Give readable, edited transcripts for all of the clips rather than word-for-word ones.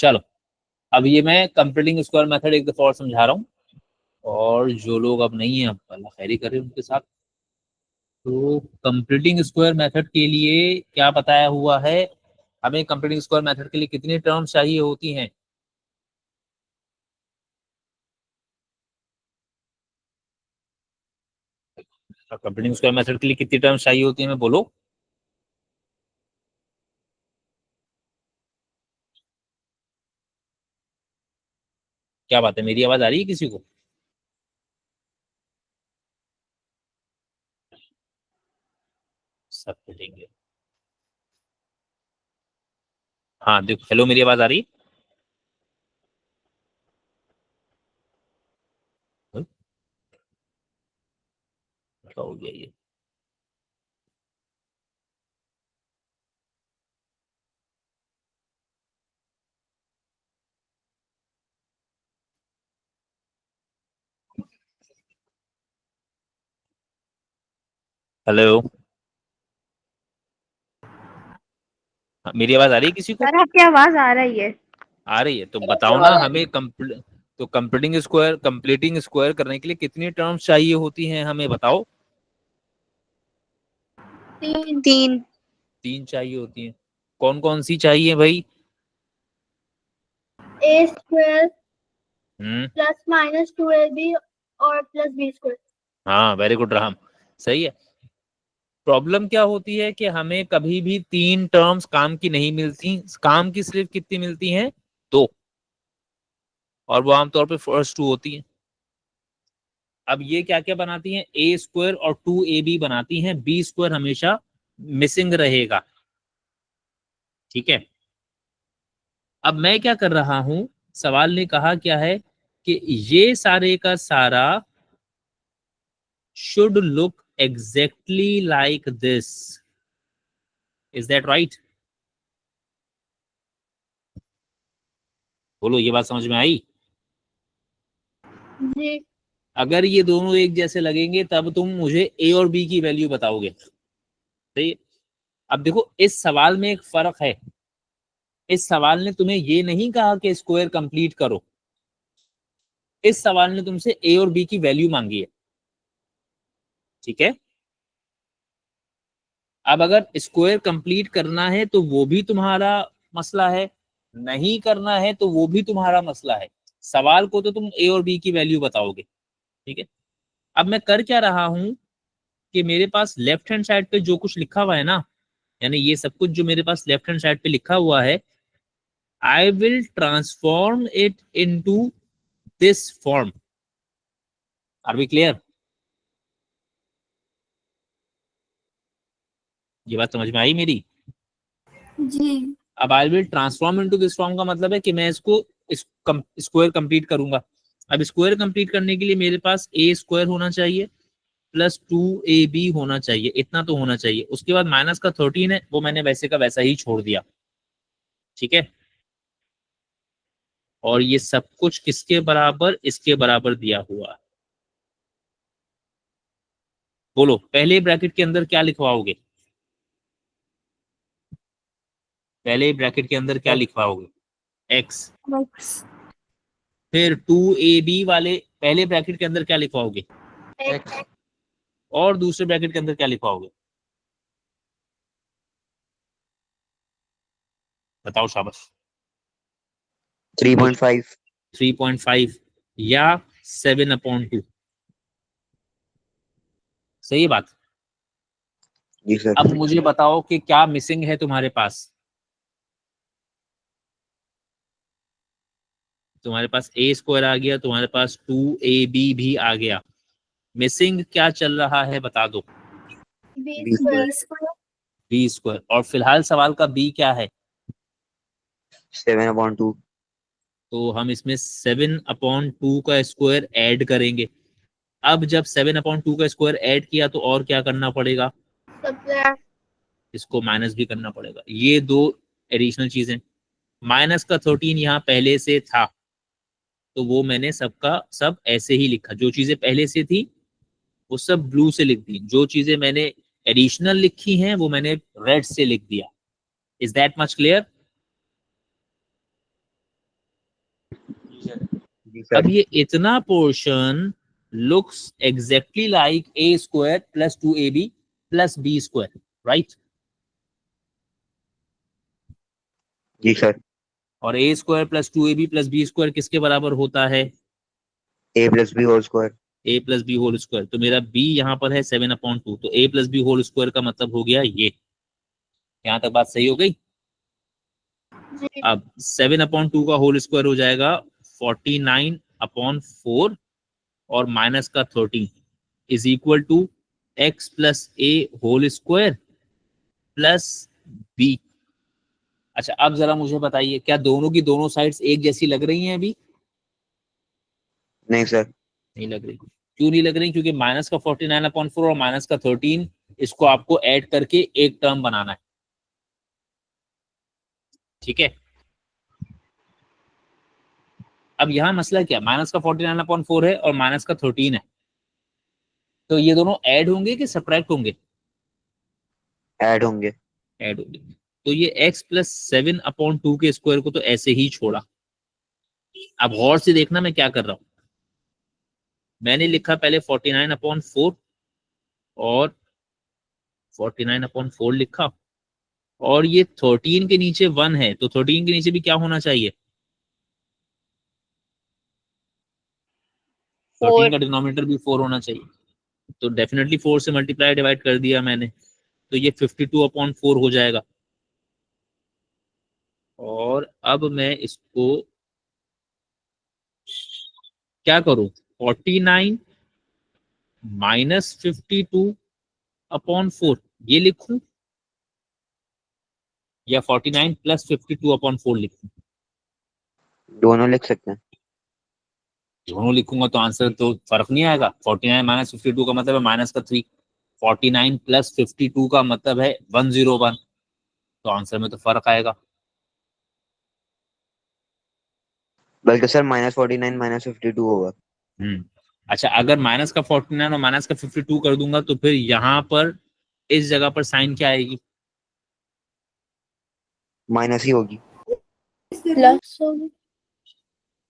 चलो अब ये मैं कंप्यूटिंग स्क्वायर मेथड एक दफा और समझा रहा हूँ, और जो लोग अब नहीं है अब अल्लाह खैरी करे उनके साथ। तो कंप्यूटिंग स्क्वायर मेथड के लिए क्या बताया हुआ है, हमें कंप्यूटिंग स्क्वायर मेथड के लिए कितनी टर्म्स चाहिए होती हैं? कंप्यूटिंग स्क्वायर मेथड के लिए कितनी टर्म्स चाहिए होती है, मैं बोलो। क्या बात है, मेरी आवाज आ रही है किसी को? सब पिटेंगे। हाँ देखो, हेलो, मेरी आवाज आ रही है? क्या हो गया ये? हेलो, हाँ, मेरी आवाज आ रही है किसी को? सर आपकी आवाज आ रही है। आ रही है तो बताओ ना हमें तो कंप्लीटिंग स्क्वायर करने के लिए कितनी टर्म्स चाहिए होती हैं, हमें बताओ। 3। तीन चाहिए होती हैं। कौन कौन सी चाहिए भाई? ए स्क्वायर हम्म, प्लस माइनस 2ab और प्लस बी स्क्वायर। हाँ वेरी गुड राम, सही है। प्रॉब्लम क्या होती है कि हमें कभी भी तीन टर्म्स काम की नहीं मिलती, काम की सिर्फ कितनी मिलती हैं? दो, और वो आमतौर पे फर्स्ट टू होती हैं। अब ये क्या क्या बनाती हैं? ए स्क्वायर और 2ab बनाती हैं, बी स्क्वायर हमेशा मिसिंग रहेगा। ठीक है, अब मैं क्या कर रहा हूं, सवाल ने कहा क्या है कि ये सारे का सारा should look exactly like this. Is that right? बोलो, ये बात समझ में आई? जी। अगर ये दोनों एक जैसे लगेंगे तब तुम मुझे ए और बी की वैल्यू बताओगे, सही है? अब देखो, इस सवाल में एक फर्क है। इस सवाल ने तुम्हें ये नहीं कहा कि स्क्वायर कंप्लीट करो, इस सवाल ने तुमसे ए और बी की वैल्यू मांगी है। ठीक है, अब अगर स्क्वायर कंप्लीट करना है तो वो भी तुम्हारा मसला है, नहीं करना है तो वो भी तुम्हारा मसला है। सवाल को तो तुम ए और बी की वैल्यू बताओगे। ठीक है, अब मैं कर क्या रहा हूं कि मेरे पास लेफ्ट हैंड साइड पे जो कुछ लिखा हुआ है ना, यानी ये सब कुछ जो मेरे पास लेफ्ट हैंड साइड पे लिखा हुआ है, I will transform it into this form. Are we clear? ये बात समझ में आई मेरी? जी। अब I will transform into this form का मतलब है कि मैं इसको स्क्वायर कंप्लीट करूंगा। अब स्क्वायर कंप्लीट करने के लिए मेरे पास ए स्क्वायर होना चाहिए प्लस 2ab होना चाहिए, इतना तो होना चाहिए। उसके बाद माइनस का 13 है, वो मैंने वैसे का वैसा ही छोड़ दिया। ठीक है, और ये सब कुछ किसके बराबर? इसके बराबर दिया हुआ। बोलो, पहले ब्रैकेट के अंदर क्या लिखवाओगे? पहले ब्रैकेट के अंदर क्या लिखवाओगे? x। फिर 2ab वाले पहले ब्रैकेट के अंदर क्या लिखवाओगे? x। और दूसरे ब्रैकेट के अंदर क्या लिखवाओगे? बताओ, शाबाश। 3.5। 3.5 या 7/2। सही बात। जी सर। अब मुझे बताओ कि क्या मिसिंग है तुम्हारे पास? तुम्हारे पास ए स्क्वायर आ गया, तुम्हारे पास 2ab भी आ गया, मिसिंग क्या चल रहा है बता दो? B square. B square. और फिलहाल सवाल का बी क्या है? 7/2। तो हम इसमें 7/2 का स्क्वायर ऐड करेंगे। अब जब 7/2 का स्क्वायर ऐड किया तो और क्या करना पड़ेगा? सब्ट्रैक्ट। इसको माइनस भी करना पड़ेगा। ये दो एडिशनल चीजें। माइनस का 13 यहाँ पहले से था, तो वो मैंने सबका सब ऐसे ही लिखा। जो चीजें पहले से थी वो सब ब्लू से लिख दी, जो चीजें मैंने एडिशनल लिखी हैं वो मैंने रेड से लिख दिया। Is that much clear? जी सर। अब ये इतना portion looks exactly like a square plus 2ab plus b square, right? जी सर। और a square plus 2ab plus b square किसके बराबर होता है? A plus b whole square. A plus b whole square. तो मेरा बी यहाँ पर है 7/2, तो a plus b whole square का मतलब हो गया ये। यहाँ तक बात सही हो गई? जी अब 7/2 का होल स्क्वायर हो जाएगा 49/4 और माइनस का 13 is equal to x plus a whole square plus b. अच्छा, अब जरा मुझे बताइए, क्या दोनों की दोनों साइड्स एक जैसी लग रही हैं अभी? नहीं सर। नहीं लग रही। क्यों नहीं लग रही? क्योंकि माइनस का 49/4 और माइनस का 13 इसको आपको ऐड करके एक टर्म बनाना है, ठीक है? अब यहाँ मसला क्या, माइनस का 49/4 है और माइनस का 13 है, तो ये दोनों ऐड होंगे कि सब्ट्रैक्ट होंगे? ऐड होंगे। ऐड होंगे। तो ये x प्लस 7/2 के स्क्वायर को तो ऐसे ही छोड़ा। अब गौर से देखना मैं क्या कर रहा हूं। मैंने लिखा पहले 49/4 और 49/4 लिखा, और ये 13 के नीचे 1 है, तो 13 के नीचे भी क्या होना चाहिए? 13 का डिनोमिनेटर भी 4 होना चाहिए। तो डेफिनेटली 4 से मल्टीप्लाई डिवाइड कर दिया मैंने, तो ये 52/4 हो जाएगा। और अब मैं इसको क्या करूं, 49 माइनस 52/4 ये लिखूं या 49 प्लस 52/4 लिखूं? दोनों लिख सकते हैं। दोनों लिखूंगा तो आंसर तो फर्क नहीं आएगा। 49 माइनस 52 का मतलब है माइनस का 3, 49 प्लस 52 का मतलब है 101, तो आंसर में तो फर्क आएगा। बल्कि सर -49 -52 होगा। अच्छा, अगर माइनस का 49 और माइनस का 52 कर दूंगा तो फिर यहाँ पर इस जगह पर साइन क्या आएगी? माइनस ही होगी। प्लस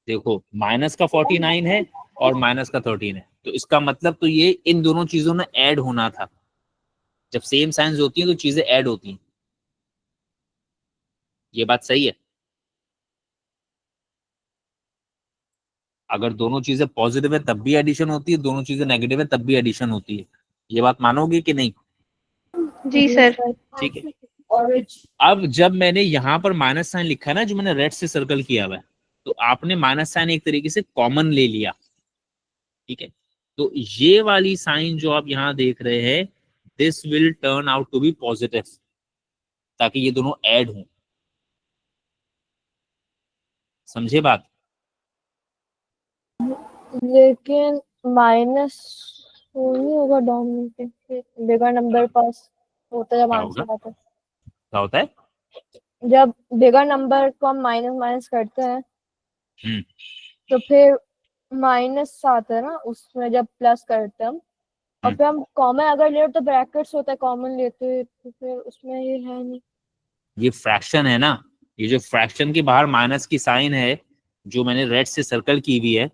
देखो, माइनस का 49 है और माइनस का 13 है, तो इसका मतलब तो ये इन दोनों चीजों में ऐड होना था। जब सेम साइंस होती हैं तो चीजें ऐड होती हैं। ये बात सही है? अगर दोनों चीजें पॉजिटिव है तब भी एडिशन होती है, दोनों चीजें नेगेटिव है तब भी एडिशन होती है। ये बात मानोगे कि नहीं? जी सर। ठीक है। अब जब मैंने यहाँ पर माइनस साइन लिखा है ना, जो मैंने रेड से सर्कल किया हुआ है, तो आपने माइनस साइन एक तरीके से कॉमन ले लिया, ठीक है? तो ये वाली साइन जो आप यहाँ देख रहे हैं, this will turn out to be positive, ताकि ये दोनों ऐड हों। समझे बात? लेकिन माइनस नहीं होगा डोमिनेटर, बिगर नंबर पास होता है जब क्या होगा? आंसर आता है। क्या होता है? जब बिगर नंबर को हम माइनस माइनस करते हैं हम्म तो फिर माइनस आता है ना, उसमें जब प्लस करते हैं हम, और हम्म। फिर हम कॉमन अगर ले तो ब्रैकेट्स होता है, कॉमन लेते हैं तो फिर उसमें ये है नहीं। ये फ्रैक्शन है ना, ये जो फ्रैक्शन के बाहर माइनस की साइन है जो मैंने रेड से सर्कल की हुई है,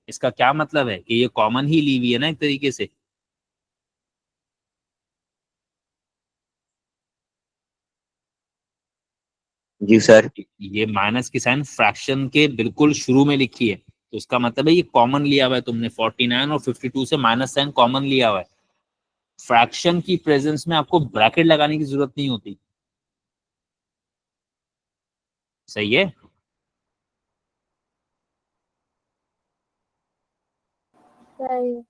इसका क्या मतलब है कि ये कॉमन ही ली हुई है ना एक तरीके से। जी सर। ये माइनस की साइन फ्रैक्शन के बिल्कुल शुरू में लिखी है, तो इसका मतलब है ये कॉमन लिया हुआ है तुमने। 49 और 52 से माइनस साइन कॉमन लिया हुआ है। फ्रैक्शन की प्रेजेंस में आपको ब्रैकेट लगाने की जरूरत नहीं होती। सही है? सही।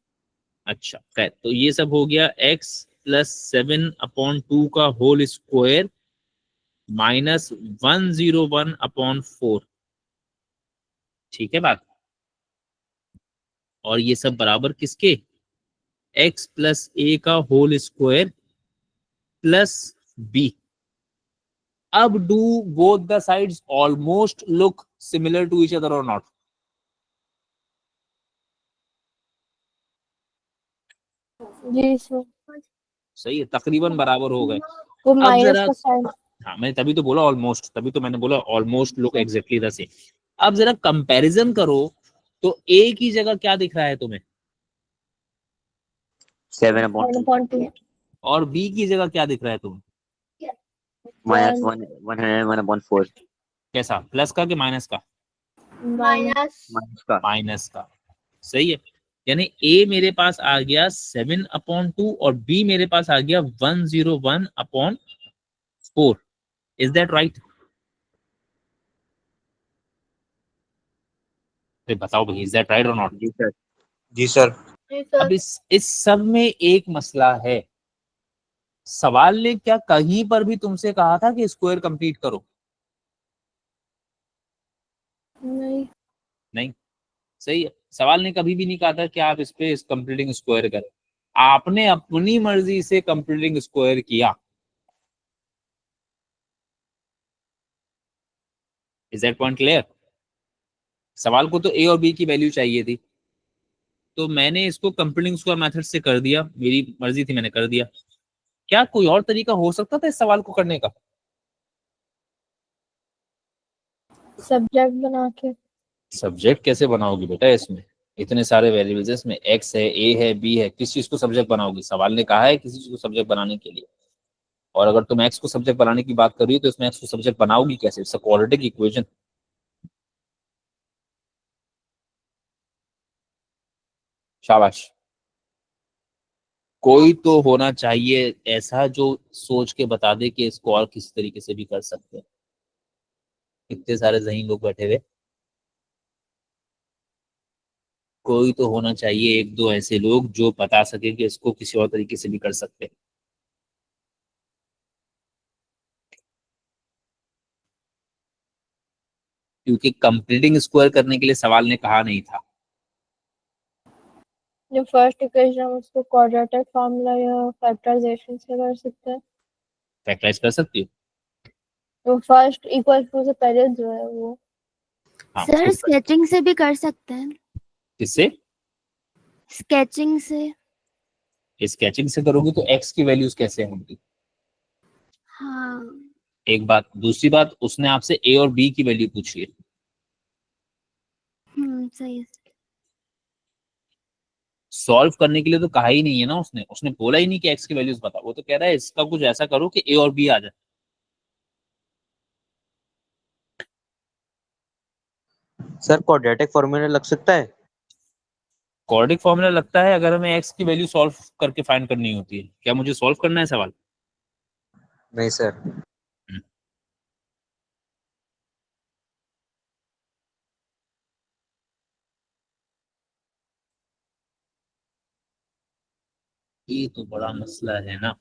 अच्छा, खैर, तो ये सब हो गया x प्लस 7/2 का होल स्क्वायर माइनस 101/4। ठीक है बात? और ये सब बराबर किसके? x प्लस ए का होल स्क्वायर प्लस बी। अब do both the sides almost look similar to each other or not? जी सर। सही है, तकरीबन बराबर हो गए। वो अब माइनस जरा, का साइन। हाँ मैंने तभी तो बोला ऑलमोस्ट, तभी तो मैंने बोला almost look exactly the same. अब जरा कंपैरिजन करो तो a की जगह क्या दिख रहा है तुम्हें? 7/2 और b की जगह क्या दिख रहा है तुम्हें? -1 101/4 कैसा, प्लस का कि माइनस का? माइनस माइनस का। माइनस का, सही है। यानी a मेरे पास आ गया 7/2 और b मेरे पास आ गया 101/4। Is that right? बताओ भाई, is that right or not? जी सर। जी सर। अब इस सब में एक मसला है। सवाल ने क्या कहीं पर भी तुमसे कहा था कि स्क्वायर कंप्लीट करो? नहीं। नहीं, सही है। सवाल ने कभी भी नहीं कहा था कि आप इस पे कंप्लीटिंग स्क्वायर करें। आपने अपनी मर्जी से कंप्लीटिंग स्क्वायर किया। Is that point clear? सवाल को तो ए और बी की वैल्यू चाहिए थी, तो मैंने इसको कंप्लीटिंग स्क्वायर मेथड से कर दिया, मेरी मर्जी थी, मैंने कर दिया। क्या कोई और तरीका हो सकता था इस सवाल को करने का? सब्जेक्ट बना के। सब्जेक्ट कैसे बनाओगी बेटा? इसमें इतने सारे वेरिएबल्स है, इसमें एक्स है, ए है, बी है, किस चीज को सब्जेक्ट बनाओगी? सवाल ने कहा है किसी चीज को सब्जेक्ट बनाने के लिए। और अगर तुम एक्स को सब्जेक्ट बनाने की बात कर रही हो तो इसमें एक्स को सब्जेक्ट बनाओगी कैसे? It's a quadratic equation. शाबाश। कोई तो होना चाहिए ऐसा जो सोच के बता दे कि इसको और किसी तरीके से भी कर सकते हैं। इतने सारे ज़हीन लोग बैठे हुए, कोई तो होना चाहिए एक दो ऐसे लोग जो बता सके कि इसको किसी और तरीके से भी कर सकते हैं। क्योंकि कंप्लीटिंग स्क्वायर करने के लिए सवाल ने कहा नहीं था। जो फर्स्ट इक्वेशन हम उसको क्वाड्रेटिक फार्मूला या फैक्टराइजेशन से कर सकते हैं। फैक्टराइज कर सकती हो? तो फर्स्ट इक्वल टू से पहले जो है वो। हाँ, सर स्केचिंग से भी कर सकते हैं। किससे? स्केचिंग से। स्केचिंग से करोगे तो एक्स की वैल्यूज कैसे होंगी? हाँ। एक बात, दूसरी बात, उसने आपसे ए और बी की वैल्यू पूछी है। सही है। सॉल्व करने के लिए तो कहा ही नहीं है ना उसने। उसने बोला ही नहीं कि एक्स की वैल्यूज बता। वो तो कह रहा है इसका कुछ ऐसा करो कि ए और बी आ जाए। सर क्वाड्रेटिक फॉर्मूला लग सकता है? क्वाड्रेटिक फॉर्मूला लगता है अगर हमें एक्स की वैल्यू सॉल्व करके फाइंड करनी होती है। क्या मुझे सॉल्व करना है सवाल? नहीं सर। हम्म, ये तो बड़ा मसला है ना।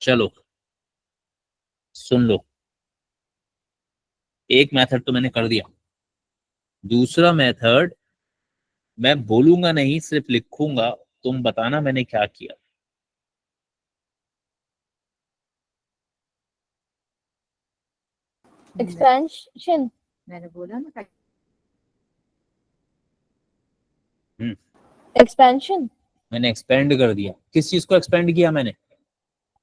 चलो सुन लो, एक मेथड तो मैंने कर दिया। दूसरा मेथड मैं बोलूंगा नहीं, सिर्फ लिखूंगा, तुम बताना मैंने क्या किया। एक्सपेंशन। मैंने बोला ना। एक्सपेंशन। मैंने एक्सपेंड कर दिया। किस चीज को एक्सपेंड किया मैंने?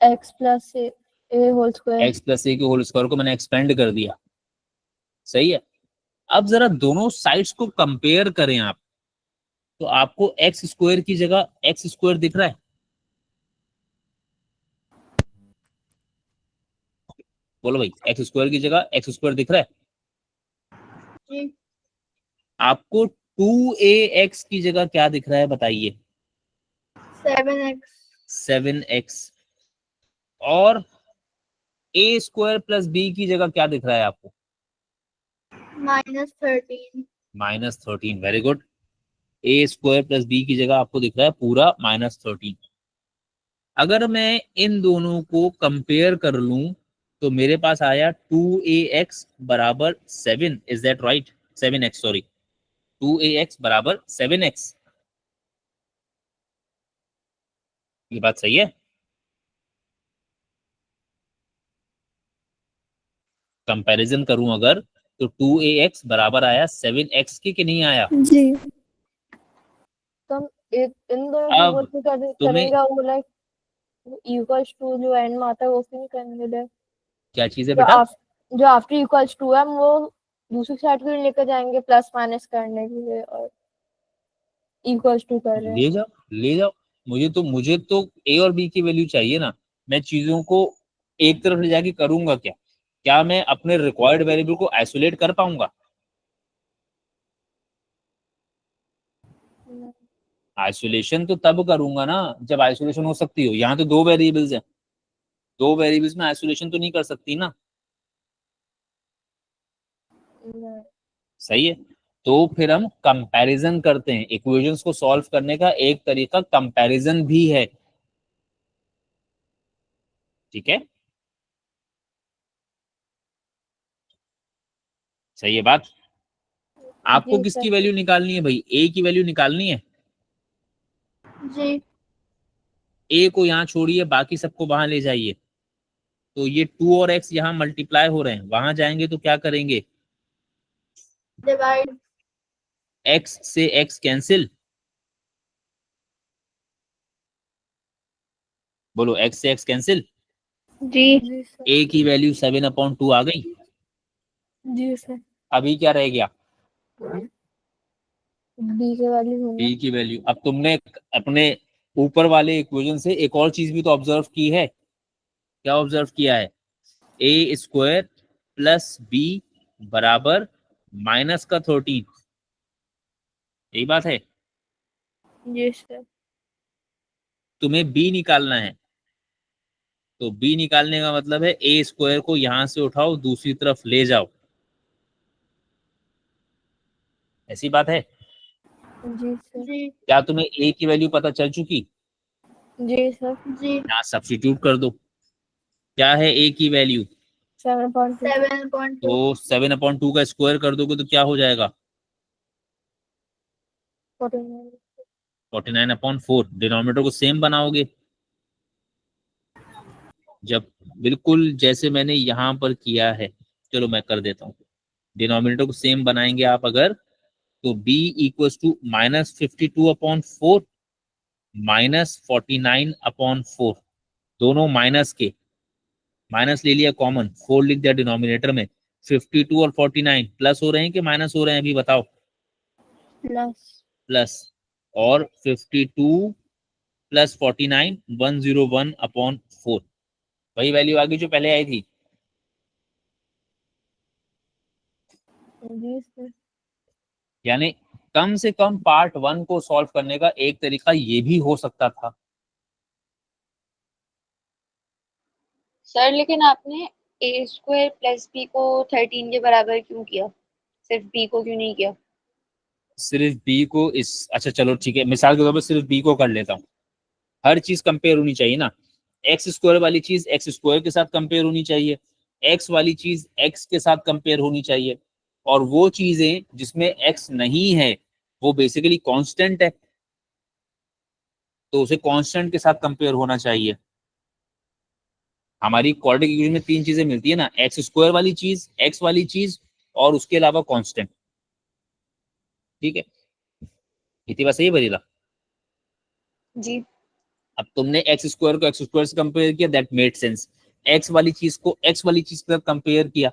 X plus a whole square. X plus ए के होल स्क्वायर को मैंने एक्सपेंड कर दिया। सही है। अब जरा दोनों साइड्स को कंपेयर करें आप, तो आपको एक्स स्क्वायर की जगह एक्स स्क्वायर दिख रहा है? बोलो भाई, एक्स स्क्वायर की जगह एक्स स्क्वायर दिख रहा है? जी। आपको 2ax की जगह क्या दिख रहा है बताइए? 7x। 7x। और a स्क्वायर प्लस बी की जगह क्या दिख रहा है आपको? -13। -13। Very good. A square plus b की जगह आपको दिख रहा है पूरा -13। अगर मैं इन दोनों को कंपेयर कर लूं तो मेरे पास आया 2ax बराबर 7। Is that right? 7x, sorry, 2ax बराबर 7x। ये बात सही है? कंपैरिजन करूं अगर तो 2ax बराबर आया 7x के कि नहीं आया? जी। तो हम इन दोनों को वो अब तो तुम्हें करेंगे वो लाइक इक्वल्स टू जो एंड में आता है वो फिर नहीं करेंगे। क्या चीज है जो बेटा? आफ्टर इक्वल्स टू है हम वो दूसरी साइड को लेकर जाएंगे प्लस माइनस करने के लिए और इक्वल्स टू कर रहे हैं। ले जाओ ले जाओ, मुझे तो ए और बी की वैल्यू चाहिए ना। मैं चीजों को एक तरफ ले जाके करूंगा क्या? क्या मैं अपने रिक्वायर्ड वेरिएबल को आइसोलेट कर पाऊंगा? आइसोलेशन तो तब करूंगा ना जब आइसोलेशन हो सकती हो। यहाँ तो दो वेरिएबल्स हैं, दो वेरिएबल्स में आइसोलेशन तो नहीं कर सकती ना। नहीं। सही है। तो फिर हम कंपैरिजन करते हैं। इक्वेशंस को सॉल्व करने का एक तरीका कंपैरिजन भी है। ठीक है, सही है बात। आपको जी किसकी सर। वैल्यू निकालनी है भाई? ए की वैल्यू निकालनी है। जी। ए को यहाँ छोड़िए, बाकी सबको वहां ले जाइए। तो ये 2 और x यहाँ मल्टीप्लाई हो रहे हैं, वहां जाएंगे तो क्या करेंगे? डिवाइड। x से x कैंसिल। बोलो, x से x कैंसिल। जी सर। a की वैल्यू 7/2 आ गई। जी सर। अभी क्या रह गया? बी के वैल्यू होंगे। b की वैल्यू। अब तुमने अपने ऊपर वाले इक्वेशन से एक और चीज भी तो ऑब्जर्व की है। क्या ऑब्जर्व किया है? ए स्क्वायर प्लस बी बराबर माइनस का 13। यही बात है। जी सर। तुम्हें b निकालना है, तो b निकालने का मतलब है ए स्क्वायर को यहां से उठाओ, दूसरी तरफ ले जाओ। ऐसी बात है। जी सर। क्या तुम्हें a की वैल्यू पता चल चुकी? जी सर। जी। यहाँ सब्स्टिट्यूट कर दो। क्या है a की वैल्यू? 7.2। तो 7/2 का स्क्वायर कर दोगे तो क्या हो जाएगा? 49। 49/4। डिनोमिनेटर को सेम बनाओगे। जब बिल्कुल जैसे मैंने यहां पर किया है, चलो मैं कर देता हूँ। डिनोमिनेटर को सेम बनाएंगे आप अगर, तो b इक्वल्स टू -52/4 -49/4। दोनों माइनस के, माइनस ले लिया कॉमन, 4 लिख दिया डिनोमिनेटर में। 52 और 49 प्लस हो रहे हैं कि माइनस हो रहे हैं? अभी बताओ। प्लस। प्लस। और 52 प्लस 49 101/4। वही वैल्यू आ गई जो पहले आई थी। जी सर। यानी कम से कम पार्ट 1 को सॉल्व करने का एक तरीका ये भी हो सकता था। सर लेकिन आपने ए स्क्वायर प्लस बी को 13 के बराबर क्यों किया? सिर्फ बी को क्यों नहीं किया? सिर्फ बी को इस, अच्छा चलो ठीक है, मिसाल के तौर पर सिर्फ बी को कर लेता हूँ। हर चीज कंपेयर होनी चाहिए ना। एक्स स्क्वायर वाली चीज एक्स स्क्वायर के साथ कंपेयर होनी चाहिए, एक्स वाली चीज एक्स के साथ कंपेयर होनी चाहिए, और वो चीजें जिसमें एक्स नहीं है वो बेसिकली कांस्टेंट है, तो उसे कांस्टेंट के साथ कंपेयर होना चाहिए। हमारी क्वाड्रेटिक इक्वेशन में 3 चीजें मिलती है ना, एक्स स्क्वायर वाली चीज, एक्स वाली चीज, और उसके अलावा कांस्टेंट। ठीक है, इतनी बात सही है बरीला? जी। अब तुमने एक्स स्क्वायर को एक्स स्क्वायर से कंपेयर किया, दैट मेड सेंस। एक्स वाली चीज को एक्स वाली चीज के साथ कंपेयर किया।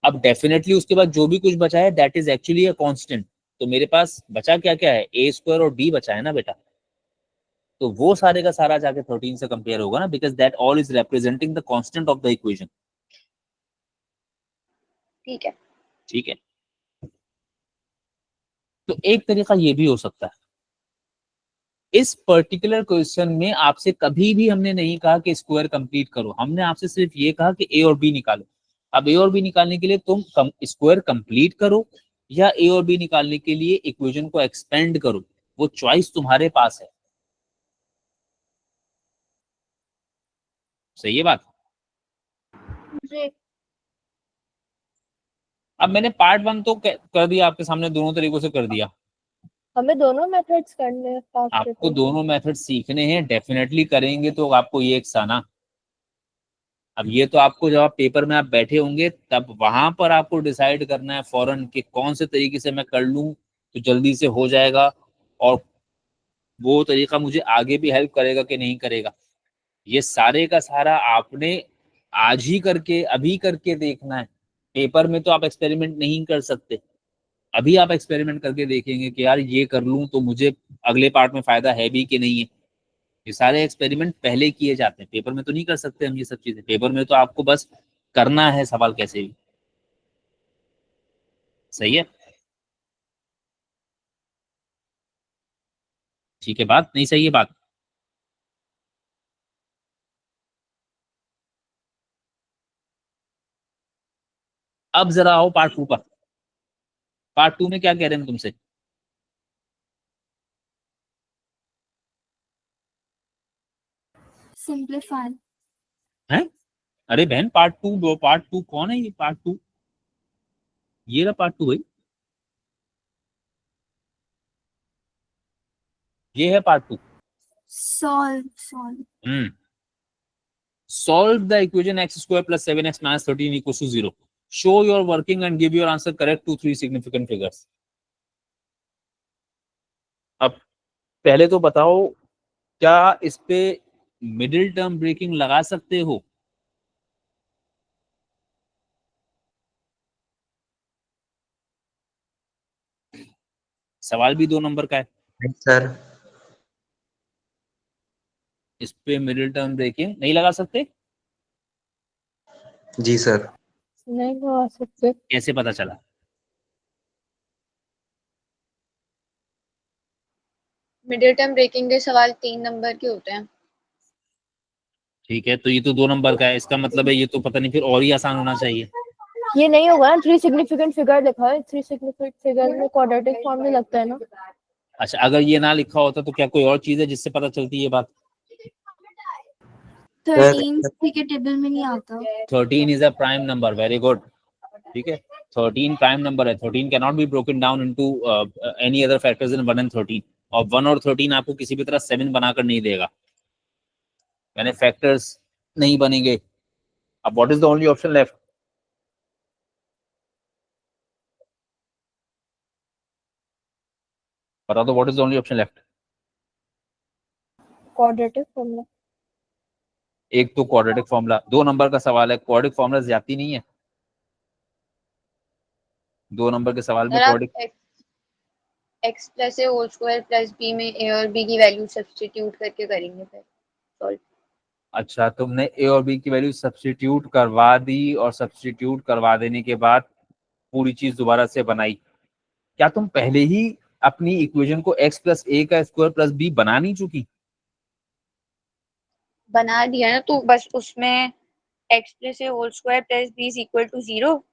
अब डेफिनेटली उसके बाद जो भी कुछ बचा है that is actually a constant. तो मेरे पास बचा क्या क्या है? ए स्क्वायर और बी बचा है ना बेटा। तो वो सारे का सारा जाके 13 से कंपेयर होगा ना, because that all is representing the constant of the equation. ठीक है। ठीक है, तो एक तरीका ये भी हो सकता है। इस पर्टिकुलर क्वेश्चन में आपसे कभी भी हमने नहीं कहा कि स्क्वायर कंप्लीट करो, हमने आपसे सिर्फ ये कहा कि ए और बी निकालो। अब ए और बी निकालने के लिए तुम स्क्वायर कंप्लीट करो, या ए और बी निकालने के लिए इक्वेशन को एक्सपेंड करो, वो चॉइस तुम्हारे पास है। सही है बात? जी। अब मैंने पार्ट 1 तो कर दिया आपके सामने, दोनों तरीकों से कर दिया। हमें दोनों मेथड्स करने हैं आपको दोनों मेथड सीखने हैं, डेफिनेटली करेंगे तो आपको ये एक साना। अब ये तो आपको जब आप पेपर में आप बैठे होंगे तब वहां पर आपको डिसाइड करना है फौरन कि कौन से तरीके से मैं कर लूं तो जल्दी से हो जाएगा, और वो तरीका मुझे आगे भी हेल्प करेगा कि नहीं करेगा। ये सारे का सारा आपने आज ही करके, अभी करके देखना है। पेपर में तो आप एक्सपेरिमेंट नहीं कर सकते। अभी आप एक्सपेरिमेंट करके देखेंगे कि यार ये कर लूं तो मुझे अगले पार्ट में फायदा है भी कि नहीं है। ये सारे एक्सपेरिमेंट पहले किए जाते हैं, पेपर में तो नहीं कर सकते हम ये सब चीजें। पेपर में तो आपको बस करना है सवाल कैसे भी। सही है, ठीक है, बात नहीं सही है बात। अब जरा आओ पार्ट 2 पर। पार्ट 2 में क्या कह रहे हैं हम तुमसे? सिंप्लीफाई। हैं? अरे बहन, पार्ट टू कौन है ये? पार्ट 2 ये रहा, पार्ट 2 भाई, ये है part 2। Solve. Solve the equation x square plus 7x minus 13 equals to 0. Show your working and give your answer correct to 3 significant figures. अब पहले तो बताओ, क्या इस पे मिडिल टर्म ब्रेकिंग लगा सकते हो? सवाल भी 2 नंबर का है। नहीं सर। इस पे मिडिल टर्म ब्रेकिंग नहीं लगा सकते? जी सर। नहीं लगा सकते। कैसे पता चला? मिडिल टर्म ब्रेकिंग के सवाल 3 नंबर के होते हैं। ठीक है, तो ये तो 2 नंबर का है, इसका मतलब है ये तो पता नहीं फिर और ही आसान होना चाहिए। ये नहीं होगा ना, 3 सिग्निफिकेंट फिगर लिखा है, 3 सिग्निफिकेंट फिगर में क्वाड्रेटिक फॉर्म में लगता है ना। अच्छा, अगर ये ना लिखा होता तो क्या कोई और चीज है जिससे पता चलती है ये बात? 13 के टेबल में नहीं आता। 13 is a prime number, very good. ठीक है, 13 प्राइम नंबर है। 13 can not be broken down into any other factors in 1 and 13, और 1 और 13 आपको किसी भी तरह 7 बनाकर नहीं देगा, यानी फैक्टर्स नहीं बनेंगे। अब what is the only option left? बता दो, what is the only option left? Quadratic formula. एक तो क्वाड्रेटिक फॉर्मूला, 2 नंबर का सवाल है, क्वाड्रेटिक फॉर्मूला ज्यादा नहीं है। 2 नंबर के सवाल में सर आप quadratic x plus a whole square plus b में a और b की वैल्यू सब्स्टिट्यूट करके करेंगे फिर सॉल्व। अच्छा, तुमने ए और बी की वैल्यू सब्स्टिट्यूट करवा दी, और सब्स्टिट्यूट करवा देने के बाद पूरी चीज दोबारा से बनाई। क्या तुम पहले ही अपनी इक्वेशन को x प्लस ए का स्क्वायर प्लस बी बना नहीं चुकी? बना दिया ना, तो बस उसमें x plus a whole square plus b is equal to 0,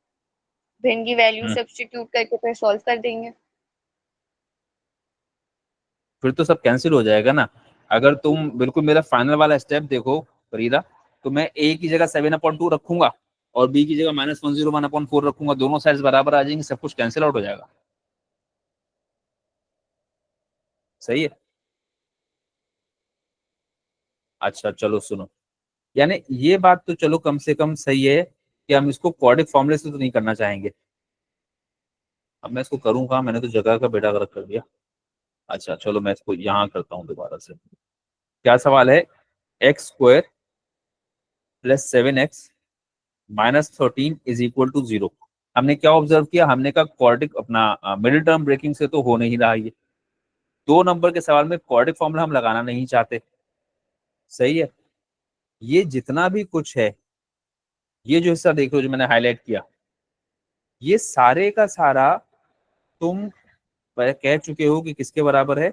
फिर इनकी वैल्यू सब्स्टिट्यूट करके फिर सॉल्व कर देंगे। फिर तो सब कैंसिल हो जाएगा ना। अगर तुम बिल्कुल मेरा फाइनल वाला स्टेप देखो फरीदा, तो मैं a की जगह 7/2 रखूंगा और b की जगह -101/4 रखूंगा, दोनों साइड्स बराबर आ जाएंगे, सब कुछ कैंसिल आउट हो जाएगा। सही है। अच्छा चलो सुनो, यानी ये बात तो चलो कम से कम सही है कि हम इसको क्वाड्रेटिक फॉर्मूले से तो नहीं करना चाहेंगे। अब मैं इसको करूंगा, मैंने तो जगह का बेड़ा गर्क कर दिया। अच्छा चलो, मैं इसको यहाँ करता हूँ दोबारा से। क्या सवाल है? X square plus 7x minus 13 is equal to 0। हमने क्या ऑब्जर्व किया? हमने कहा क्वाड्रेटिक अपना मिडिल टर्म ब्रेकिंग से तो हो नहीं रहा ये। 2 नंबर के सवाल में क्वाड्रेटिक फॉर्मूला हम लगाना नहीं चाहते। सही है। ये जितना भी कुछ है, ये जो हिस्सा देख लो जो मैंने हाईलाइट किया, ये सारे का सारा तुम कह चुके हो कि किसके बराबर है?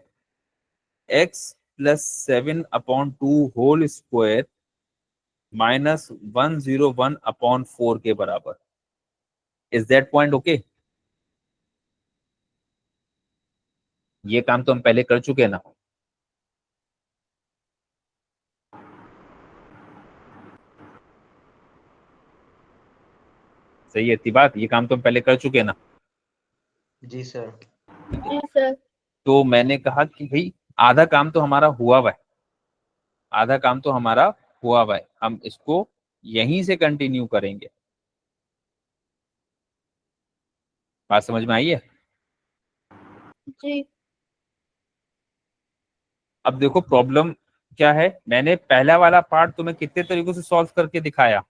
x प्लस 7/2 होल स्क्वायर -101/4 के बराबर। Is that point okay? ये काम तो हम पहले कर चुके हैं ना। सही है, इतनी बात, ये काम तो हम पहले कर चुके हैं ना। जी सर। जी सर। तो मैंने कहा कि भाई आधा काम तो हमारा हुआ हुआ है, आधा काम तो हमारा हुआ हुआ है, हम इसको यहीं से कंटिन्यू करेंगे। बात समझ में आई है? जी। अब देखो प्रॉब्लम क्या है। मैंने पहला वाला पार्ट तुम्हें कितने तरीकों से सॉल्व करके दिखाया?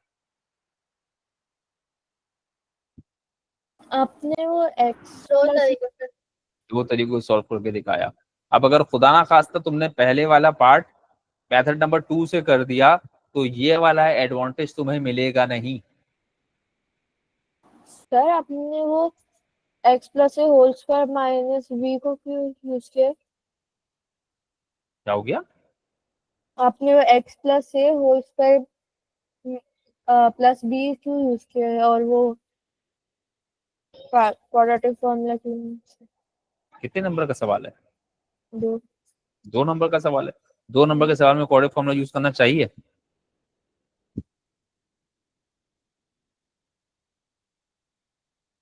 आपने वो एक्स प्लस दो तरीकों से सॉल्व करके दिखाया। अब अगर खुदा ना खास्ता तुमने पहले वाला पार्ट मेथड नंबर 2 से कर दिया तो ये वाला एडवांटेज तुम्हें मिलेगा नहीं। सर आपने वो x plus a whole square minus B को क्यों यूज किया? क्या हो गया? आपने वो x plus a whole square plus B क्यों यूज किया है और वो क्वाड्रेटिक फॉर्मूला क्यों use कितने नंबर का सवाल है? किया? 2 नंबर का सवाल है। 2 नंबर के सवाल में क्वाड्रेटिक फॉर्मूला यूज करना चाहिए?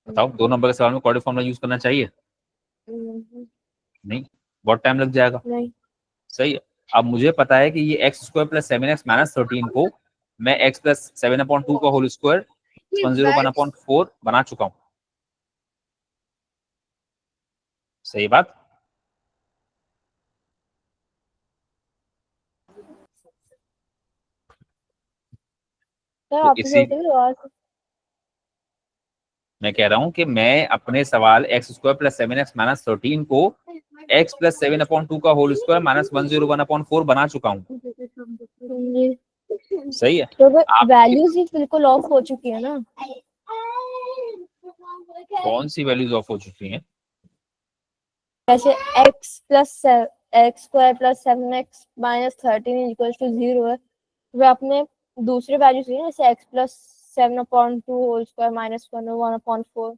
बताओ, 2 नंबर के सवाल में क्वाड्रेटिक फॉर्मूला यूज करना चाहिए? नहीं। बहुत टाइम लग जाएगा। नहीं। सही है। अब मुझे पता है कि ये x square plus 7x minus 13 को मैं x प्लस 7/2 का होल स्क्वायर 101/4 बना चुका हूं। सही बात। सर तो आप इसी सोच रहे हो मैं कह रहा हूं कि मैं अपने सवाल x square plus 7x minus 13 को x प्लस 7/2 का होल स्क्वायर माइनस 101/4 बना चुका हूं। सही है। तो आप वैल्यूज ही बिल्कुल ऑफ हो चुकी है ना? कौन सी वैल्यूज ऑफ हो चुकी हैं? जैसे x square plus 7x minus 13 equal to 0 है, वो आपने दूसरे वैल्यूज ली ना, जैसे x plus 7/2 whole square minus 1/4,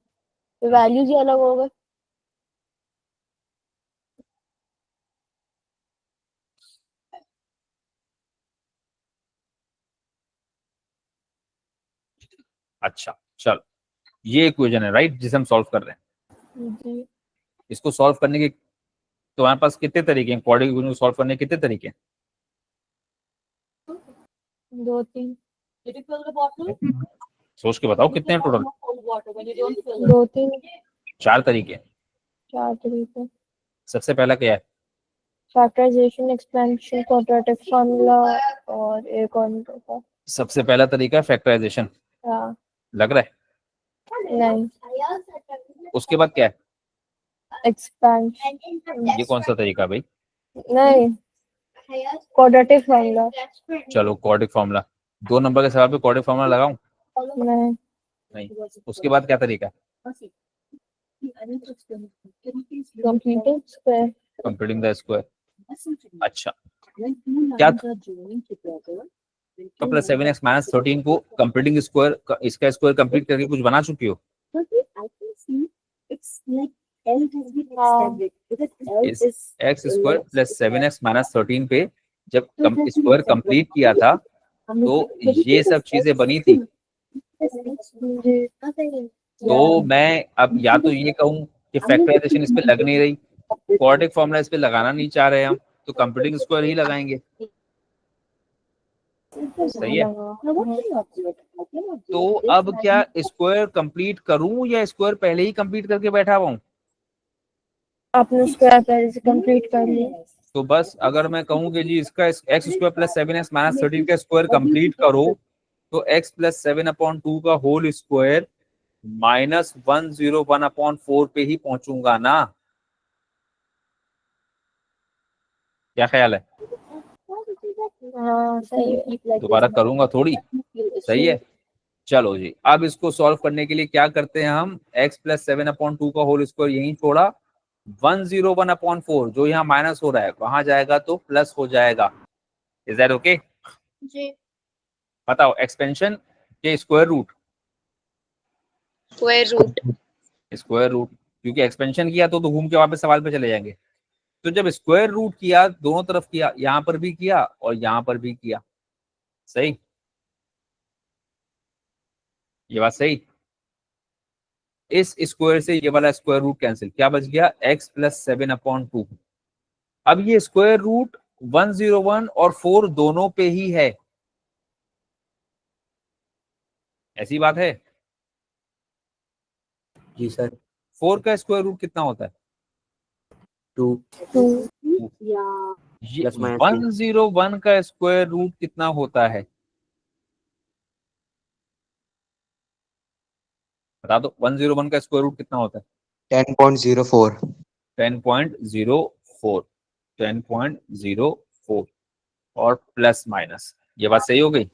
तो वैल्यूज ही अलग हो गए। अच्छा चलो, ये इक्वेशन है राइट जिसे हम सॉल्व कर रहे हैं। जी। इसको सॉल्व करने के तुम्हारे पास कितने तरीके हैं? क्वाड्रेटिक इक्वेशन को सॉल्व करने के कितने तरीके हैं? 2-3। सोच के बताओ कितने हैं टोटल? 2-3 4 तरीके। 4 तरीके। सबसे पहला क्या है? फैक्टराइजेशन, एक्सपेंशन, क्वाड्रेटिक फॉर्मूला और एक और नहीं पता। सबसे पहला तरीका है फैक्टराइजेशन। हाँ। लग रहा है? नहीं। उसके बाद क्या है? एक्सपेंशन। ये कौन सा तरीका भाई? नहीं, क्वाड्रेटिक फॉर्मूला। चलो क्वाड्रेटिक फॉर्मूला। 2 नंबर के सवाल पे क्वाड्रेटिक फॉर्मूला लगाऊं? नहीं। नहीं। उसके बाद क्या तरीका है? Completed square. Completing the square. अच्छा, क्या तो प्लस 7x माइनस 13 को कंप्लीटिंग स्क्वायर, इसका स्क्वायर कंप्लीट करके कुछ बना चुकी हो? इस x square plus 7x minus 13 पे जब स्क्वायर कंप्लीट किया था तो ये सब चीजें बनी थी। तो मैं अब या तो ये कहूँ कि फैक्टराइजेशन इस पे लग नहीं रही, क्वाड्रेटिक फॉर्मूला इस पे लगाना नहीं चाह रहे हम, तो कंप्लीटिंग स्क्वायर ही लगाएंगे। सही है। तो अब क्या स्क्वायर कंप्लीट करूं या स्क्वायर पहले ही कंप्लीट करके बैठा हुआ हूं? आपने स्क्वायर पहले से कंप्लीट कर लिया। तो बस अगर मैं कहूं कि जी इसका x square plus 7x minus 13 का स्क्वायर कंप्लीट करो तो x प्लस 7/2 का होल स्क्वायर माइनस 101/4 पे ही पहुंचूंगा ना? क्या ख्याल है? हाँ सही है। दोबारा करूंगा थोड़ी। सही है। चलो जी, अब इसको सॉल्व करने के लिए क्या करते हैं हम? x प्लस 7/2 का होल स्क्वायर यहीं छोड़ा, 101/4 जो यहाँ माइनस हो रहा है वहां जाएगा तो प्लस हो जाएगा। Is that okay? जी। बताओ एक्सपेंशन के square root. Square root. Square root, क्योंकि एक्सपेंशन किया तो घूम के वापस सवाल पे चले जाएंगे। तो जब स्क्वायर रूट किया दोनों तरफ किया, यहाँ पर भी किया और यहाँ पर भी किया। सही? ये बात सही। इस स्क्वायर से ये वाला स्क्वायर रूट कैंसिल, क्या बच गया? x plus 7/2। अब ये स्क्वायर रूट 101 और 4 दोनों पे ही है, ऐसी बात है? जी सर। 4 का स्क्वायर रूट कितना होता है? 2 ये प्लस माइनस 101 का स्क्वायर रूट कितना होता है? बता दो 101 का स्क्वायर रूट कितना होता है? 10.04। 10.04। 10.04 और प्लस माइनस, ये बात सही हो गई?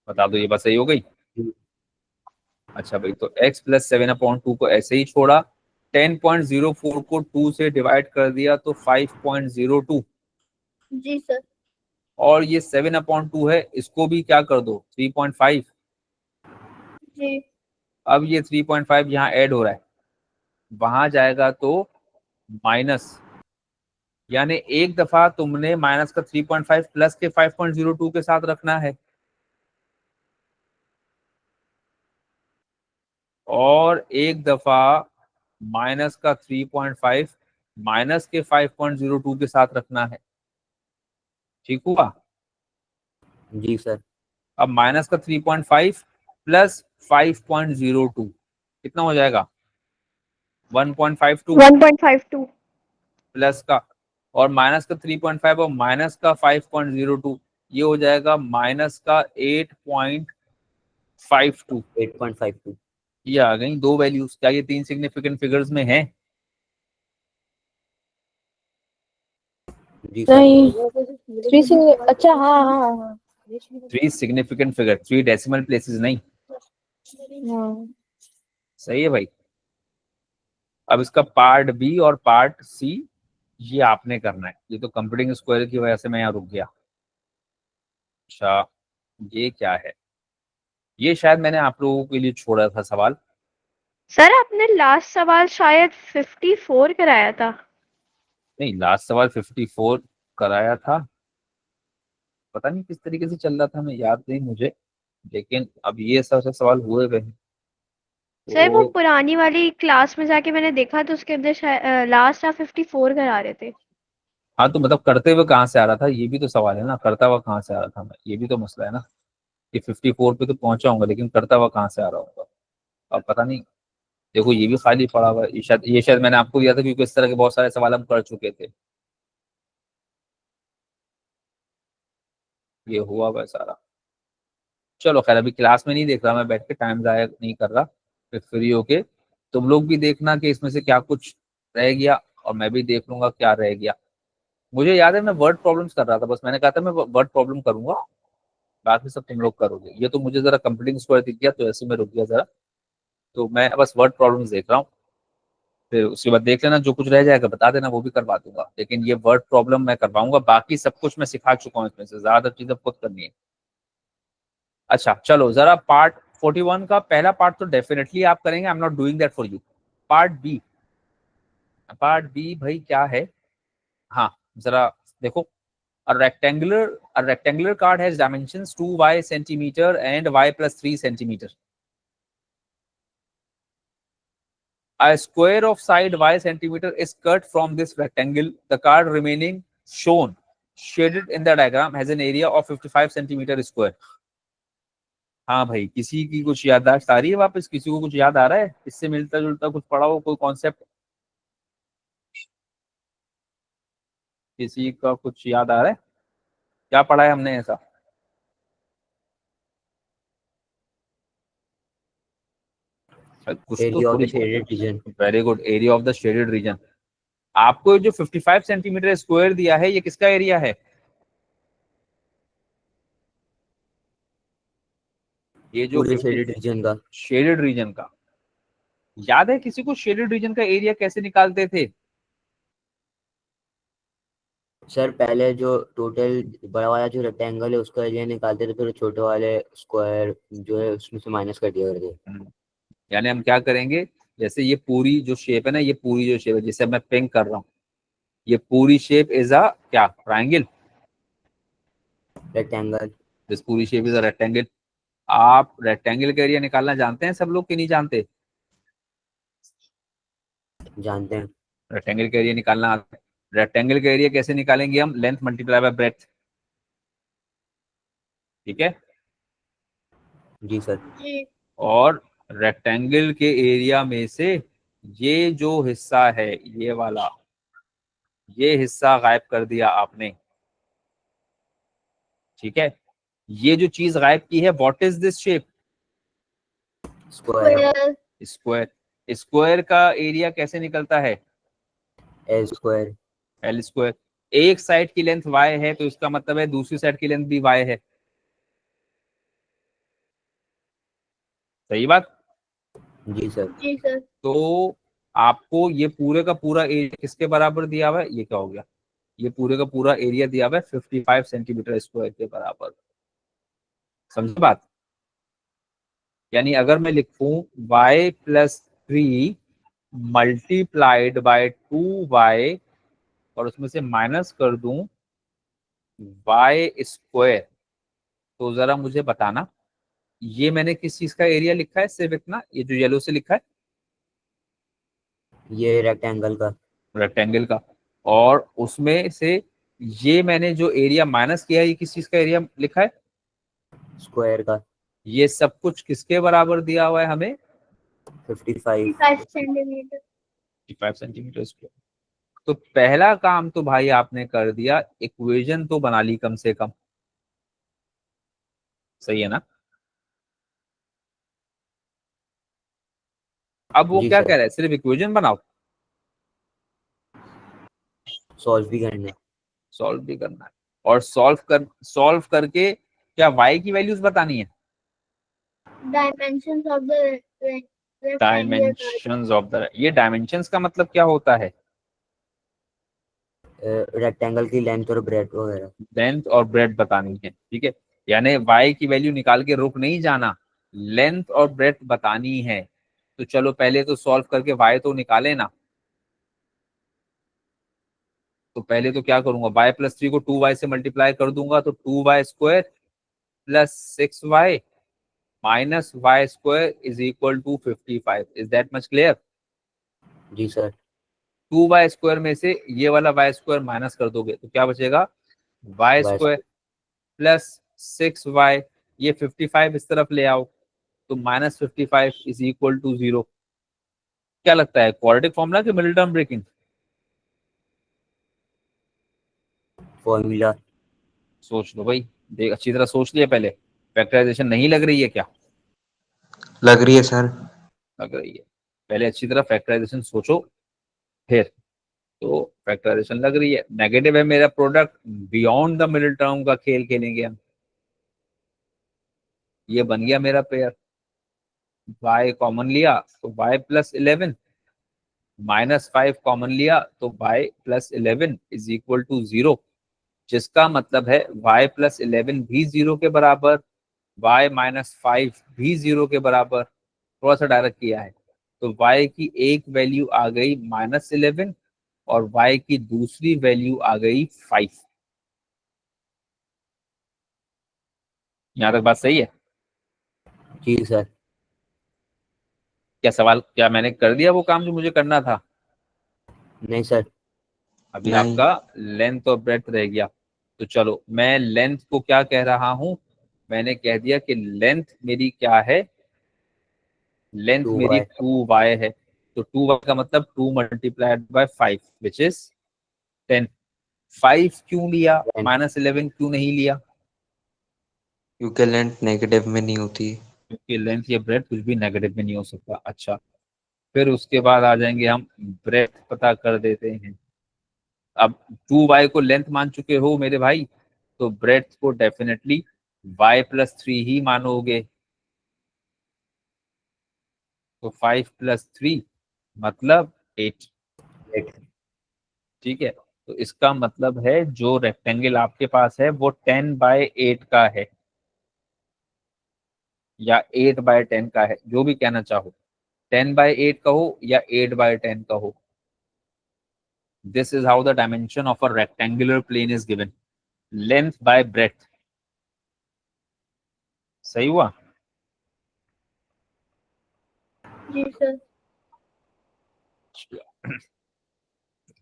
बता दो ये बात सही हो गई? अच्छा भाई, तो x प्लस 7/2 को ऐसे ही छोड़ा, 10.04 को 2 से डिवाइड कर दिया तो 5.02, जी सर। और ये 7/2 है, इसको भी क्या कर दो 3.5। जी अब ये 3.5 यहाँ ऐड हो रहा है, वहां जाएगा तो माइनस, यानी एक दफा तुमने माइनस का 3.5 प्लस के 5.02 के साथ रखना है, और एक दफा माइनस का 3.5 माइनस के 5.02 के साथ रखना है। ठीक हुआ? जी सर। अब माइनस का 3.5 प्लस 5.02 कितना हो जाएगा? 1.52 1.52। प्लस का, और माइनस का 3.5 और माइनस का 5.02, ये हो जाएगा माइनस का 8.52। 8.52। ये आ गई दो वैल्यूज। क्या ये तीन सिग्निफिकेंट फिगर्स में है? जी सर। नहीं, अच्छा हाँ हाँ हाँ। 3 सिग्निफिकेंट फिगर, 3 डेसिमल प्लेसेस नहीं। हाँ। सही है भाई। अब इसका पार्ट बी और पार्ट सी ये आपने करना है। ये तो कंप्यूटिंग स्क्वायर की वजह से मैं यहाँ रुक गया। अच्छा, ये क्या है? ये शायद मैंने आप लोगों के लिए छोड़ा था सवाल। सर आपने लास्ट सवाल शायद 54 कराया था। नहीं, लास्ट सवाल 54 कराया था, पता नहीं किस तरीके से चल रहा था, मैं याद नहीं मुझे, लेकिन अब ये सब सवाल हुए हुए हैं सर वो तो। पुरानी वाली क्लास में जाके मैंने देखा तो उसके अंदर लास्ट आप 54 करा रहे थे। हाँ, तो मतलब करते हुए कहाँ से आ रहा था, ये भी तो सवाल है ना, करता हुआ कहाँ से आ रहा था मैं, ये भी तो मसला है ना, कि 54 पे तो पहुंचा हूँ लेकिन करता हुआ कहाँ से आ रहा हूँ अब पता नहीं। देखो ये भी खाली पड़ा हुआ है, ये शायद मैंने आपको दिया था क्योंकि इस तरह के बहुत सारे सवाल हम कर चुके थे। ये हुआ हुआ है सारा। चलो खैर, अभी क्लास में नहीं देख रहा मैं बैठ के, टाइम जाया नहीं कर रहा, फिर फ्री होके तुम लोग भी देखना कि इसमें से क्या कुछ रह गया, और मैं भी देख लूंगा क्या रह गया। मुझे याद है मैं वर्ड प्रॉब्लम्स कर रहा था, बस मैंने कहा था मैं वर्ड प्रॉब्लम करूंगा, बाकी सब तुम लोग करोगे। ये तो मुझे जरा कंप्लीटिंग स्क्वायर दिख गया तो ऐसे में रुक गया जरा, तो मैं बस वर्ड प्रॉब्लम्स देख रहा हूँ। फिर उसके बाद देख लेना, जो कुछ रह जाएगा बता देना, वो भी करवा दूंगा, लेकिन ये वर्ड प्रॉब्लम मैं करवाऊंगा, बाकी सब कुछ मैं सिखा चुका हूँ, इसमें से ज्यादा चीजें खुद करनी है। अच्छा चलो, जरा पार्ट 41 का पहला पार्ट तो डेफिनेटली आप करेंगे, I am not doing that for you. Part B, part B भाई क्या है? हाँ, जरा देखो। A rectangular card has dimensions 2y centimeter and y plus 3 centimeter. A square of side y centimeter is cut from this rectangle. The card remaining shown shaded in the diagram has an area of 55 centimeter square. हाँ भाई, किसी की कुछ याददाश्त आ रही है वापस? किसी को कुछ याद आ रहा है इससे मिलता जुलता कुछ पढ़ा हो, कोई कॉन्सेप्ट किसी का कुछ याद आ रहा है? क्या पढ़ा है हमने ऐसा? कुछ तो एरिया ऑफ द थोड़ी। Shaded region. Very good, area of the shaded region. आपको जो 55 सेंटीमीटर स्क्वायर दिया है, ये किसका एरिया है? ये जो पूरे शेडेड रीजन का। शेडेड रीजन का, याद है किसी को शेडेड रीजन का एरिया कैसे निकालते थे? सर पहले जो टोटल बड़ा वाला जो रेक्टेंगल है उसका एरिया निकालते थे, फिर छोटे वाले स्क्वायर जो है उसमें से माइनस कर दिया करते। यानी हम क्या करेंगे, जैसे ये पूरी जो शेप है ना, ये पूरी जो शेप है जिसे मैं पिंक कर रहा हूँ, ये पूरी शेप इज अ क्या? ट्राइंगल। रेक्टेंगल। दिस पूरी शेप इज अ रेक्टेंगल। आप रेक्टेंगल का एरिया निकालना जानते हैं सब लोग कि नहीं जानते? जानते हैं। रेक्टेंगल का एरिया निकालना आता है। रेक्टेंगल का एरिया कैसे निकालेंगे हम? Length multiply by breath. ठीक है। जी सर। जी। और रेक्टेंगल के एरिया में से ये जो हिस्सा है, ये वाला, ये हिस्सा गायब कर दिया आपने। ठीक है। ये जो चीज गायब की है, what is this shape? Square, square. Square का एरिया कैसे निकलता है? L square. L square. एक साइड की लेंथ y है तो इसका मतलब है दूसरी साइड की लेंथ भी y है। सही बात। जी सर। जी सर। तो आपको ये पूरे का पूरा एरिया किसके बराबर दिया हुआ है? ये क्या हो गया? ये पूरे का पूरा एरिया दिया हुआ है 55 सेंटीमीटर स्क्वायर के बराबर। समझे बात? यानी अगर मैं लिखूं y plus 3 multiplied by 2y और उसमें से माइनस कर दूं y स्क्वायर, तो जरा मुझे बताना ये मैंने किस चीज का एरिया लिखा है? सिर्फ इतना, ये जो येलो से लिखा है ये रेक्टेंगल का। रेक्टेंगल का, और उसमें से ये मैंने जो एरिया माइनस किया है ये किस चीज का एरिया लिखा है? स्क्वायर का। ये सब कुछ किसके बराबर दिया हुआ है हमें? 55। 5 सेंटीमीटर। 55 centimetre square. तो पहला काम तो भाई आपने कर दिया, इक्वेशन तो बना ली कम से कम। सही है ना? अब वो जी क्या सर। कह रहा है? सिर्फ इक्वेशन बनाओ, सॉल्व भी करना है। सॉल्व भी करना है। और सॉल्व करके क्या y की वैल्यूज बतानी है? Dimensions of the rectangular. Dimensions of the, ये डायमेंशंस का मतलब क्या होता है? रेक्टेंगल की लेंथ और ब्रेड्थ वगैरह। लेंथ और ब्रेड्थ बतानी है, ठीक है। यानी y की वैल्यू निकाल के रुक नहीं जाना, लेंथ और ब्रेड्थ बतानी है। तो चलो पहले तो सॉल्व करके y तो निकाले ना। तो पहले तो क्या करूंगा, y प्लस 3 को 2y से मल्टीप्लाई कर दूंगा तो 2y square plus 6y minus y square is equal to 55। Is that much clear? जी सर। 2y स्क्वायर में से ये वाला y स्क्वायर माइनस कर दोगे तो क्या बचेगा? y Y square plus 6y, ये 55 इस तरफ ले आओ तो माइनस 55 इज इक्वल टू 0। क्या लगता है, क्वाड्रेटिक फॉर्मूला कि मिडिल टर्म ब्रेकिंग? फॉर्मूला। सोच लो भाई, देख अच्छी तरह सोच लिया पहले। फैक्टराइजेशन नहीं लग रही है क्या? लग रही है सर। लग रही है। पहले अच्छी तरह फैक्टराइजेशन सोचो फिर। तो फैक्टराइजेशन लग रही है, नेगेटिव है मेरा product, beyond the middle term का खेल खेलेंगे हम। ये बन गया मेरा पेयर। y कॉमन लिया तो y प्लस 11, माइनस 5 कॉमन लिया तो y plus 11 is equal to 0, जिसका मतलब है y प्लस 11 भी 0 के बराबर, y माइनस 5 भी 0 के बराबर। थोड़ा सा डायरेक्ट किया है तो y की एक वैल्यू आ गई -11 और y की दूसरी वैल्यू आ गई 5। यहां तक बात सही है? जी सर। क्या सवाल, क्या मैंने कर दिया वो काम जो मुझे करना था? नहीं सर। अभी नहीं। आपका लेंथ और ब्रेड्थ रह गया। तो चलो मैं लेंथ को क्या कह रहा हूं, मैंने कह दिया कि लेंथ मेरी क्या है, लेंथ मेरी 2y। 2y है। तो 2y का मतलब 2 मल्टीप्लाइड बाय 5 विच इज 10। 5 क्यों लिया, -11 क्यों नहीं लिया? क्योंकि लेंथ नेगेटिव में नहीं होती। क्योंकि लेंथ या ब्रेड्थ कुछ भी नेगेटिव में नहीं हो सकता। अच्छा, फिर उसके बाद आ जाएंगे हम, ब्रेड्थ पता कर देते हैं। अब 2y को लेंथ मान चुके हो मेरे भाई, तो ब्रेड्थ को डेफिनेटली y प्लस 3 ही मानोगे। तो 5 प्लस 3 मतलब 8। ठीक है, तो इसका मतलब है जो रेक्टेंगल आपके पास है वो 10/8 का है या 8/10 का है, जो भी कहना चाहो। 10/8 कहो या 8/10 कहो। This is how the dimension of a rectangular plane is given, length by breadth. सही हुआ? जी सर।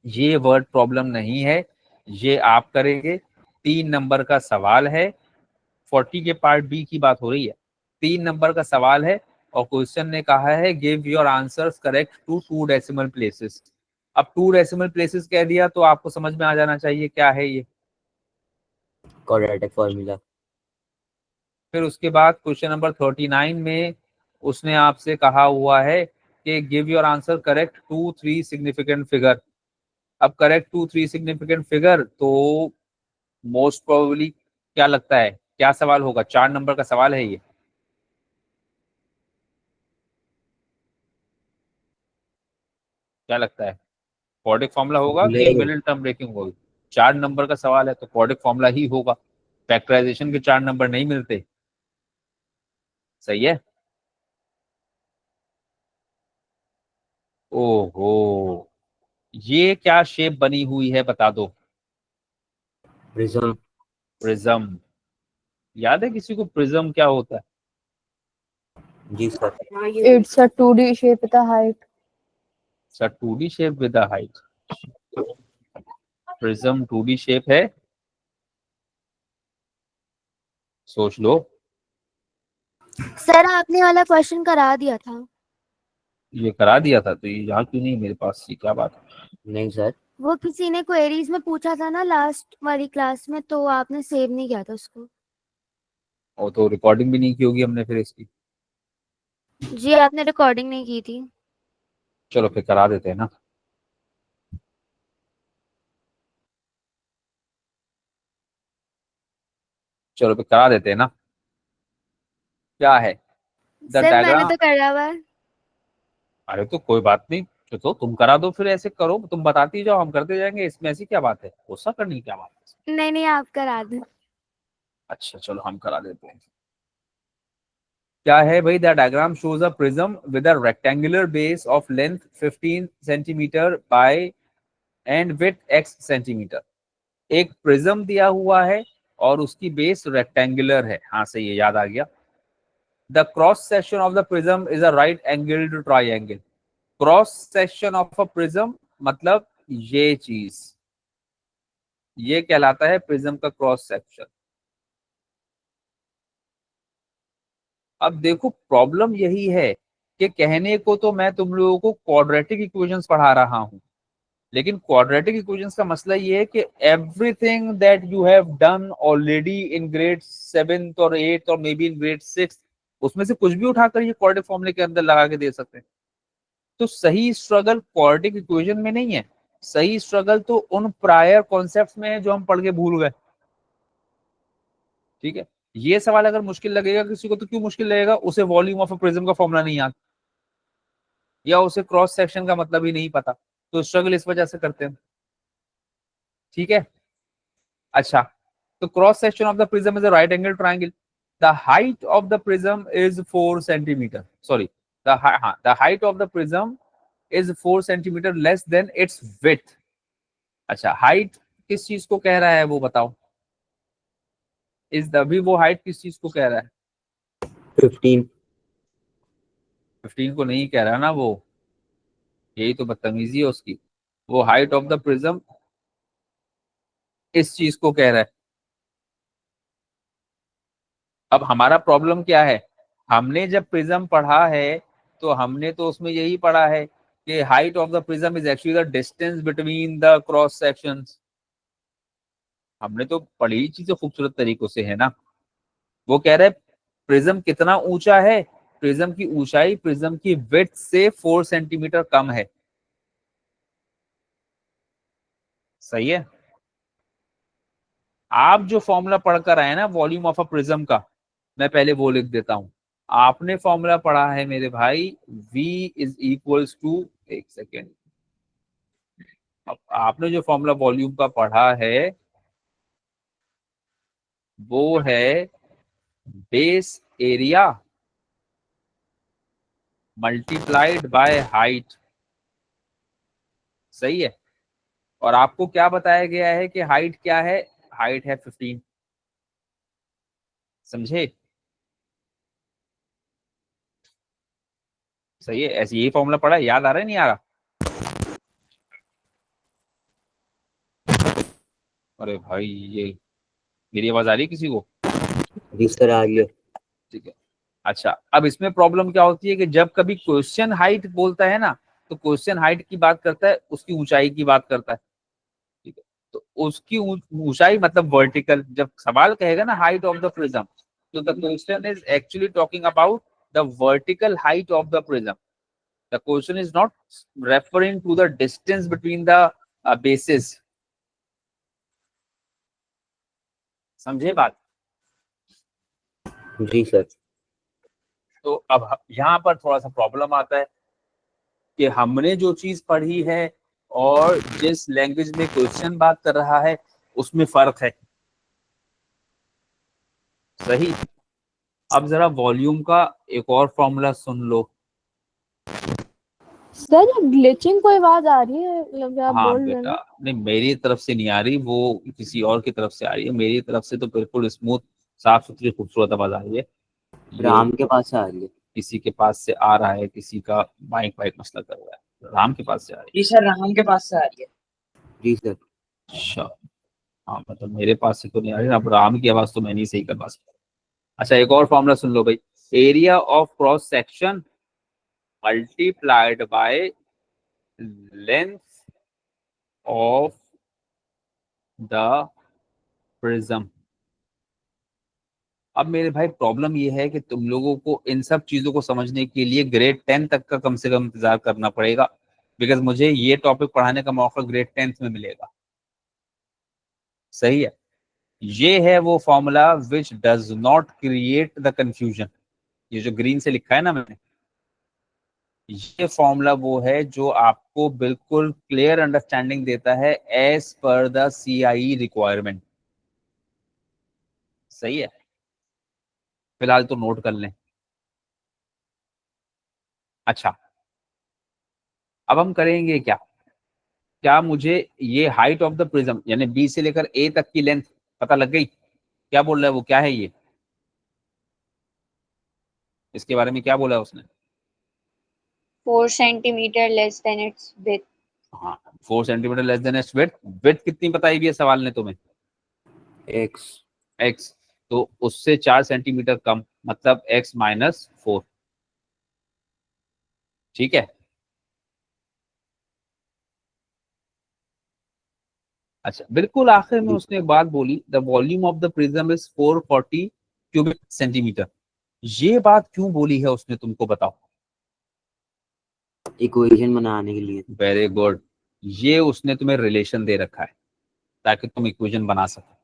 ये वर्ड प्रॉब्लम नहीं है, ये आप करेंगे। 3 नंबर का सवाल है, 40 के पार्ट बी की बात हो रही है। 3 नंबर का सवाल है और क्वेश्चन ने कहा है give your answers correct to 2 decimal places. अब 2 डेसिमल प्लेसेस कह दिया तो आपको समझ में आ जाना चाहिए क्या है ये। Quadratic formula. फिर उसके बाद क्वेश्चन नंबर 39 में उसने आपसे कहा हुआ है कि give your answer correct 2-3 significant figure. अब करेक्ट 2-3 सिग्निफिकेंट फिगर तो मोस्ट प्रोबेबली क्या लगता है क्या सवाल होगा? 4 नंबर का सवाल है ये। क्या लगता है क्वाड्रिक फॉर्मूला होगा कि नहीं मिडिल टर्म ब्रेकिंग होगी? 4 नंबर का सवाल है तो क्वाड्रिक फॉर्मूला ही होगा। फैक्टराइजेशन के 4 नंबर नहीं मिलते। सही है। ओहो, ये क्या शेप बनी हुई है बता दो? प्रिज्म। प्रिज्म। याद है किसी को प्रिज्म क्या होता है? जी sir. It's a 2D shape with a height. Sir 2D shape with a height. Prism 2D shape है, सोच लो। सर आपने वाला क्वेश्चन करा दिया था। ये करा दिया था तो ये यहाँ क्यों नहीं मेरे पास? ये क्या बात है? नहीं सर। वो किसी ने क्वेरीज में पूछा था ना लास्ट वाली क्लास में, तो आपने सेव नहीं किया था उसको। और तो रिकॉर्डिंग भी नहीं की होगी हमने फिर इसकी। जी आपने रिकॉर्डिंग नहीं की थी। चलो फिर करा देते हैं ना। चलो फिर करा देते हैं ना। क्या है द सर मैंने डायग्राम? तो करा हुआ है। अरे तो कोई बात नहीं, तो तुम करा दो फिर। ऐसे करो, तुम बताती जाओ, हम करते जाएंगे। इसमें ऐसी क्या बात है? गुस्सा करनी क्या बात है? नहीं नहीं आप करा दें। अच्छा चलो हम करा देते हैं। क्या है भाई? The diagram shows a prism with a rectangular base of length 15 centimetre bye and width x centimetre. एक प्रिज्म दिया हुआ है और उसकी बेस रेक्टेंगुलर है। हाँ सही है, याद आ गया। The cross section of the prism is a right angled triangle. Cross section of a prism मतलब ये चीज, ये कहलाता है प्रिज्म का क्रॉस सेक्शन। अब देखो प्रॉब्लम यही है कि कहने को तो मैं तुम लोगों को क्वाड्रेटिक इक्वेशंस पढ़ा रहा हूं, लेकिन क्वाड्रेटिक इक्वेशंस का मसला ये है कि everything that you have done already in grade 7th और 8th और may be in grade 6th, उसमें से कुछ भी उठाकर ये क्वाड्रेटिक फॉर्मूले के अंदर लगा के दे सकते हैं। तो सही स्ट्रगल क्वाड्रेटिक इक्वेशन में नहीं है, सही स्ट्रगल तो उन प्रायर कॉन्सेप्ट्स में है जो हम पढ़ के भूल गए। ठीक है, ये सवाल अगर मुश्किल लगेगा किसी को तो क्यों मुश्किल लगेगा? उसे वॉल्यूम ऑफ अ प्रिज्म का फॉर्मूला नहीं आता, या उसे क्रॉस सेक्शन का मतलब ही नहीं पता, तो स्ट्रगल इस वजह से करते हैं। ठीक है, अच्छा, तो cross section of the prism is a right angle triangle. The height of the prism is 4 centimetre. Sorry, the height of the prism is 4 centimetre less than it's width. अच्छा, हाइट किस चीज को कह रहा है वो बताओ? इस अभी वो हाइट किस चीज को कह रहा है? 15। 15 को नहीं कह रहा ना वो, यही तो बदतमीजी है उसकी। वो हाइट ऑफ द प्रिज्म इस चीज को कह रहा है। अब हमारा प्रॉब्लम क्या है? हमने जब प्रिज्म पढ़ा है तो हमने तो उसमें यही पढ़ा है कि height of the prism is actually the distance between the cross sections. हमने तो पढ़ी चीजें खूबसूरत तरीकों से, है ना। वो कह रहे प्रिज्म कितना ऊंचा है? प्रिज्म की ऊंचाई प्रिज्म की विड्थ से 4 सेंटीमीटर कम है। सही है। आप जो फॉर्मूला पढ़कर आए ना वॉल्यूम ऑफ अ प्रिज्म का, मैं पहले वो लिख देता हूं। आपने फॉर्मूला पढ़ा है मेरे भाई, V इज इक्वल्स टू, एक सेकेंड, आपने जो फॉर्मूला वॉल्यूम का पढ़ा है वो है base area multiplied by height. सही है। और आपको क्या बताया गया है कि हाइट क्या है? हाइट है 15। समझे? सही है, ऐसे यही फॉर्मूला पढ़ा है, याद आ रहा है नहीं आ रहा? अरे भाई ये मेरी आवाज आ रही है किसी को? जी सर आ गया। ठीक है, अच्छा, अब इसमें प्रॉब्लम क्या होती है कि जब कभी क्वेश्चन हाइट बोलता है ना तो क्वेश्चन हाइट की बात करता है, उसकी ऊंचाई की बात करता है। ठीक है, तो उसकी ऊंचाई मतलब वर्टिकल। जब सवाल कहेगा ना height of the prism, So the question is actually talking about the vertical height of the prism. The question is not referring to the distance between the bases. समझे बात? जी सर। तो अब यहाँ पर थोड़ा सा प्रॉब्लम आता है कि हमने जो चीज पढ़ी है और जिस लैंग्वेज में क्वेश्चन बात कर रहा है उसमें फर्क है। सही। अब जरा वॉल्यूम का एक और फॉर्मूला सुन लो। सर ये ग्लिचिंग कोई आवाज आ रही है, मतलब आप हाँ बोल रहे हैं बेटा, ना? नहीं मेरी तरफ से नहीं आ रही, वो किसी और की तरफ से आ रही है। मेरी तरफ से तो बिल्कुल स्मूथ, साफ सुथरी, खूबसूरत आवाज आ रही है। ये राम के पास से आ रही है। किसी के पास से आ रहा है, किसी का माइक वाइक मसला कर रहा है। राम के पास से आ रही जी सर, राम के पास से आ रही है। जी सर। है। अच्छा, हाँ मतलब मेरे पास से तो नहीं आ रही। अब राम की आवाज तो मैं नहीं सही कर पा सकता। अच्छा, एक और फॉर्मूला सुन लो भाई। Area of cross section multiplied by length of the prism. अब मेरे भाई प्रॉब्लम ये है कि तुम लोगों को इन सब चीजों को समझने के लिए ग्रेड 10 तक का कम से कम इंतजार करना पड़ेगा, बिकॉज मुझे ये टॉपिक पढ़ाने का मौका ग्रेड 10th में मिलेगा। सही है। ये है वो formula which does not create the confusion. ये जो ग्रीन से लिखा है ना मैंने, ये फॉर्मूला वो है जो आपको बिल्कुल क्लियर अंडरस्टैंडिंग देता है as per the CIE requirement. सही है। फिलहाल तो नोट कर लें। अच्छा, अब हम करेंगे क्या? क्या मुझे ये हाइट ऑफ द प्रिज्म यानी बी से लेकर ए तक की लेंथ पता लग गई? क्या बोल रहा है वो, क्या है ये? इसके बारे में क्या बोला है उसने? 4 centimetre less than it's width. हाँ, 4 centimetre less than it's width. Width कितनी बताई हुई है सवाल ने तुम्हें? एक्स। तो उससे 4 सेंटीमीटर कम, मतलब x-4। ठीक है। अच्छा, बिल्कुल आखिर में उसने एक बात बोली, the volume of the prism is 440 cubic centimetre. ये बात क्यों बोली है उसने, तुमको बताओ। इक्वेशन बनाने के लिए। Very good. ये उसने तुम्हें रिलेशन दे रखा है ताकि तुम इक्वेशन बना सको।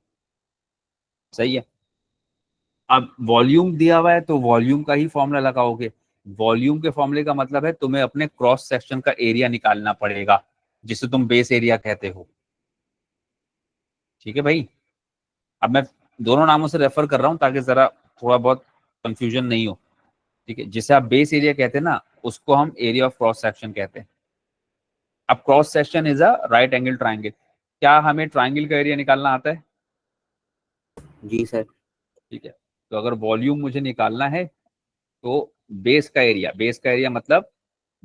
सही है। अब वॉल्यूम दिया हुआ है तो वॉल्यूम का ही फॉर्मूला लगाओगे। वॉल्यूम के फॉर्मूले का मतलब है तुम्हें अपने क्रॉस सेक्शन का एरिया निकालना पड़ेगा, जिसे तुम बेस एरिया कहते हो। ठीक है भाई। अब मैं दोनों नामों से रेफर कर रहा हूं ताकि जरा थोड़ा बहुत कंफ्यूजन नहीं हो। ठीक है, जिसे आप बेस एरिया कहते हैं ना, उसको हम एरिया ऑफ क्रॉस सेक्शन कहते हैं। अब cross section is a right angle triangle. क्या हमें ट्राइंगल का एरिया निकालना आता है? जी सर। ठीक है। तो अगर वॉल्यूम मुझे निकालना है तो बेस का एरिया मतलब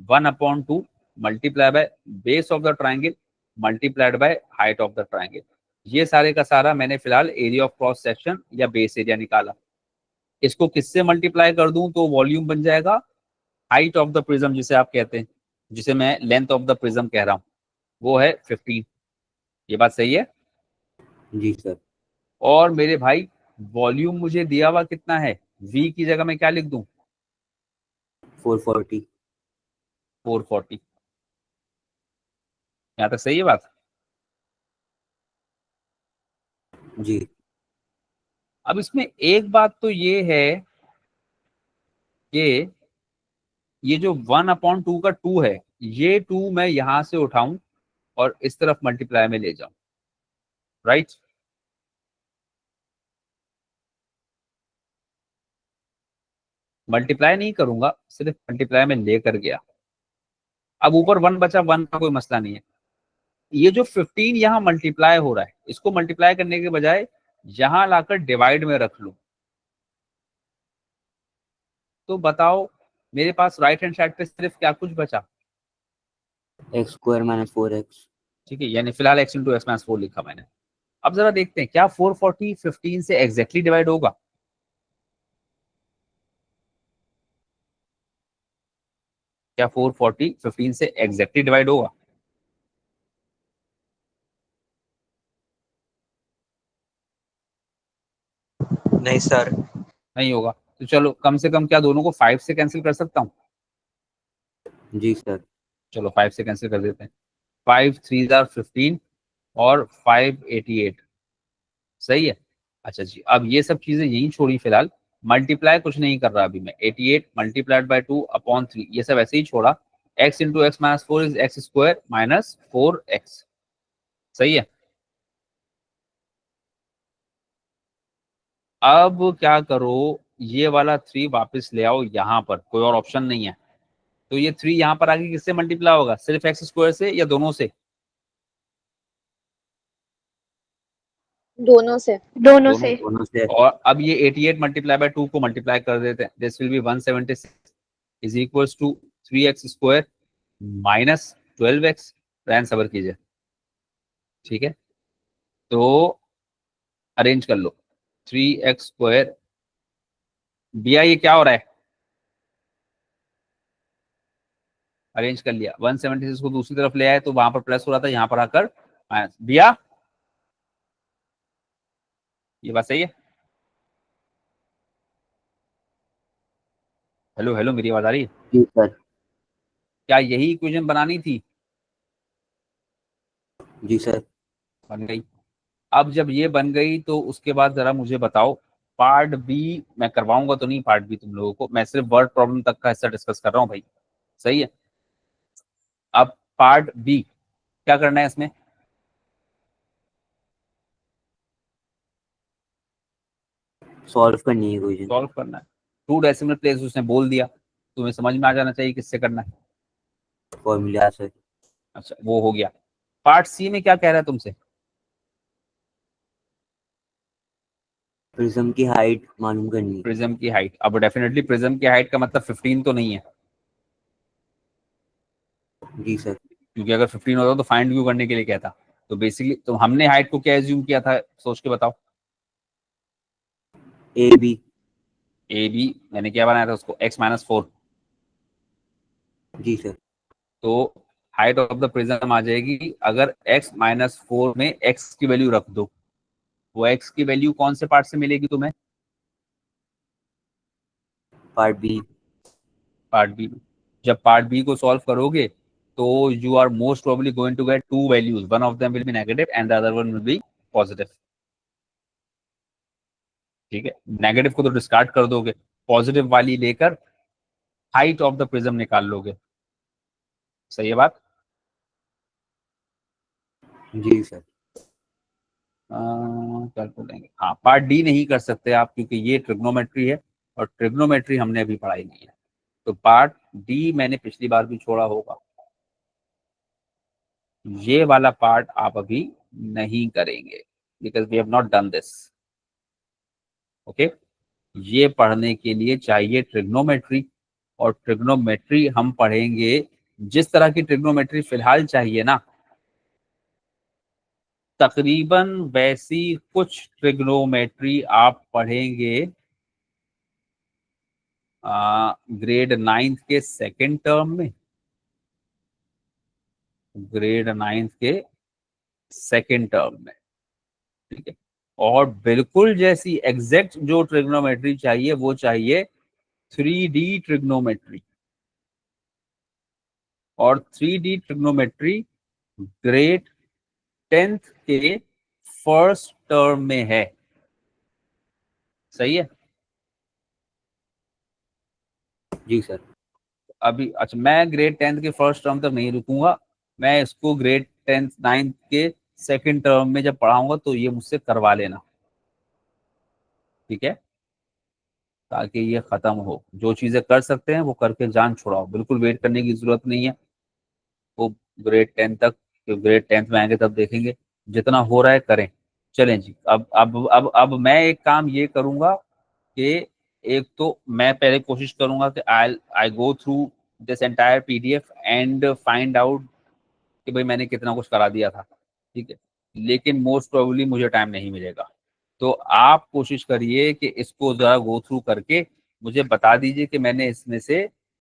1/2 multiply by base of the triangle multiplied by height of the triangle. ये सारे का सारा मैंने फिलहाल एरिया ऑफ क्रॉस सेक्शन या बेस एरिया निकाला। इसको किससे मल्टीप्लाई कर दूं तो वॉल्यूम बन जाएगा हाइट ऑफ द प्रिज्म, जिसे आप कहते हैं, जिसे मैं लेंथ ऑफ द प्रिज्म कह रहा हूं, वो है 15। ये बात सही है। जी सर। और मेरे भाई वॉल्यूम मुझे दिया हुआ कितना है, v की जगह मैं क्या लिख दूं? 440। 440। यहां तक सही है बात? जी। अब इसमें एक बात तो ये है कि ये जो 1/2 का 2 है, ये 2 मैं यहां से उठाऊं और इस तरफ मल्टीप्लाई में ले जाऊं। राइट। मल्टीप्लाई नहीं करूंगा, सिर्फ मल्टीप्लाई में लेकर गया। अब ऊपर 1 बचा, 1 का कोई मसला नहीं है। ये जो 15 यहाँ मल्टीप्लाई हो रहा है, इसको मल्टीप्लाई करने के बजाय यहां लाकर डिवाइड में रख लूं, तो बताओ मेरे पास राइट हैंड साइड पे सिर्फ क्या कुछ बचा? x² - 4x। ठीक है, यानी फिलहाल x × x-4 लिखा मैंने। अब जरा देखते हैं क्या 440 15 से एग्जैक्टली डिवाइड होगा? क्या 440 15 से एग्जैक्टली डिवाइड होगा? नहीं सर। नहीं होगा। तो चलो कम से कम क्या दोनों को 5 से कैंसिल कर सकता हूँ? जी सर। चलो 5 से कैंसिल कर देते हैं। 5 3 जार 15 और 5 88। सही है। अच्छा जी, अब ये सब चीजें यही छोड़ी फिलहाल, मल्टीप्लाई कुछ नहीं कर रहा अभी मैं। 88 मल्टीप्लाइड बाई 2 अपॉन 3 ये सब ऐसे ही छोड़ा। x into x minus 4 is x square minus 4x। सही है। अब क्या करो, ये वाला 3 वापस ले आओ यहाँ पर, कोई और ऑप्शन नहीं है। तो ये 3 यहाँ पर आगे किससे मल्टीप्लाई होगा, सिर्फ एक्स स्क्वायर से या दोनों से? दोनों से। दोनों से। दोनों से। और अब ये 88 मल्टीप्लाई बाय 2 को मल्टीप्लाई कर देते हैं। This will be 176 is equals to 3x square minus 12x। रैन सबर कीजिए, ठीक है। तो अरेंज कर लो 3x स्क्वायर। भैया ये क्या हो रहा है? अरेंज कर लिया। 176 को दूसरी तरफ ले आए तो वहां पर प्लस हो रहा था, यहाँ पर आकर माइनस। भैया ये बात सही है? हेलो हेलो, मेरी आवाज आ रही है? जी सर। क्या यही इक्वेशन बनानी थी? जी सर। बन गई। अब जब ये बन गई तो उसके बाद जरा मुझे बताओ, पार्ट बी मैं करवाऊंगा तो नहीं, पार्ट बी तुम लोगों को, मैं सिर्फ वर्ड प्रॉब्लम तक का हिस्सा डिस्कस कर रहा हूँ भाई। सही है। अब पार्ट बी क्या करना है इसमें? सॉल्व करनी है इक्वेशन। सॉल्व करना है। 2 डेसिमल प्लेस उसने बोल दिया, तुम्हें समझ में आ जाना चाहिए किससे करना है। Formula sir. अच्छा वो हो गया। पार्ट सी में क्या कह रहा है तुमसे? प्रिज्म की हाइट मालूम करनी है। प्रिज्म की हाइट। अब डेफिनेटली प्रिज्म की हाइट का मतलब 15 तो नहीं है, जी सर। क्योंकि अगर 15 होता तो फाइंड व्यू करने के लिए कहता। तो बेसिकली तो हमने हाइट को क्या एज्यूम किया था, सोच के बताओ। A B. ए बी मैंने क्या बनाया था उसको, x माइनस 4। जी सर। तो हाइट ऑफ द प्रिज्म आ जाएगी, अगर x माइनस 4 में x की वैल्यू रख दो, वो x की वैल्यू कौन से पार्ट से मिलेगी तुम्हें? Part B. पार्ट बी में। जब पार्ट बी को सॉल्व करोगे तो you are most probably going to get 2 values, one of them will be negative and the other one will be positive. ठीक है, नेगेटिव को तो डिस्कार्ड कर दोगे, पॉजिटिव वाली लेकर हाइट ऑफ द प्रिज्म निकाल लोगे। सही है बात? जी सर। कर तो लेंगे। हाँ, पार्ट डी नहीं कर सकते आप क्योंकि ये ट्रिग्नोमेट्री है और ट्रिग्नोमेट्री हमने अभी पढ़ाई नहीं है। तो पार्ट डी मैंने पिछली बार भी छोड़ा होगा, ये वाला पार्ट आप अभी नहीं करेंगे because we have not done this. Okay, ये पढ़ने के लिए चाहिए ट्रिग्नोमेट्री, और ट्रिग्नोमेट्री हम पढ़ेंगे जिस तरह की ट्रिग्नोमेट्री फिलहाल चाहिए ना, तकरीबन वैसी कुछ ट्रिग्नोमेट्री आप पढ़ेंगे ग्रेड 9th के सेकेंड टर्म में। ग्रेड 9th के सेकेंड टर्म में, ठीक है। और बिल्कुल जैसी एग्जैक्ट जो ट्रिग्नोमेट्री चाहिए वो चाहिए 3D ट्रिग्नोमेट्री, और 3D ट्रिग्नोमेट्री ग्रेड 10th के फर्स्ट टर्म में है। सही है। जी सर। अभी अच्छा, मैं ग्रेड 10th के फर्स्ट टर्म तक नहीं रुकूंगा, मैं इसको ग्रेड 10th 9th के सेकंड टर्म में जब पढ़ाऊंगा तो ये मुझसे करवा लेना, ठीक है, ताकि ये खत्म हो। जो चीजें कर सकते हैं वो करके जान छुड़ाओ, बिल्कुल वेट करने की जरूरत नहीं है। वो ग्रेड 10 तक, जो ग्रेड 10th में आएंगे तब देखेंगे, जितना हो रहा है करें। चलें जी। अब मैं एक काम ये करूंगा कि एक तो मैं पहले कोशिश करूंगा कि I go through this entire PDF and find out कि भाई मैंने कितना कुछ करा दिया था, ठीक है। लेकिन मोस्ट प्रोबेबली मुझे टाइम नहीं मिलेगा, तो आप कोशिश करिए कि इसको जरा गो थ्रू करके मुझे बता दीजिए कि मैंने इसमें से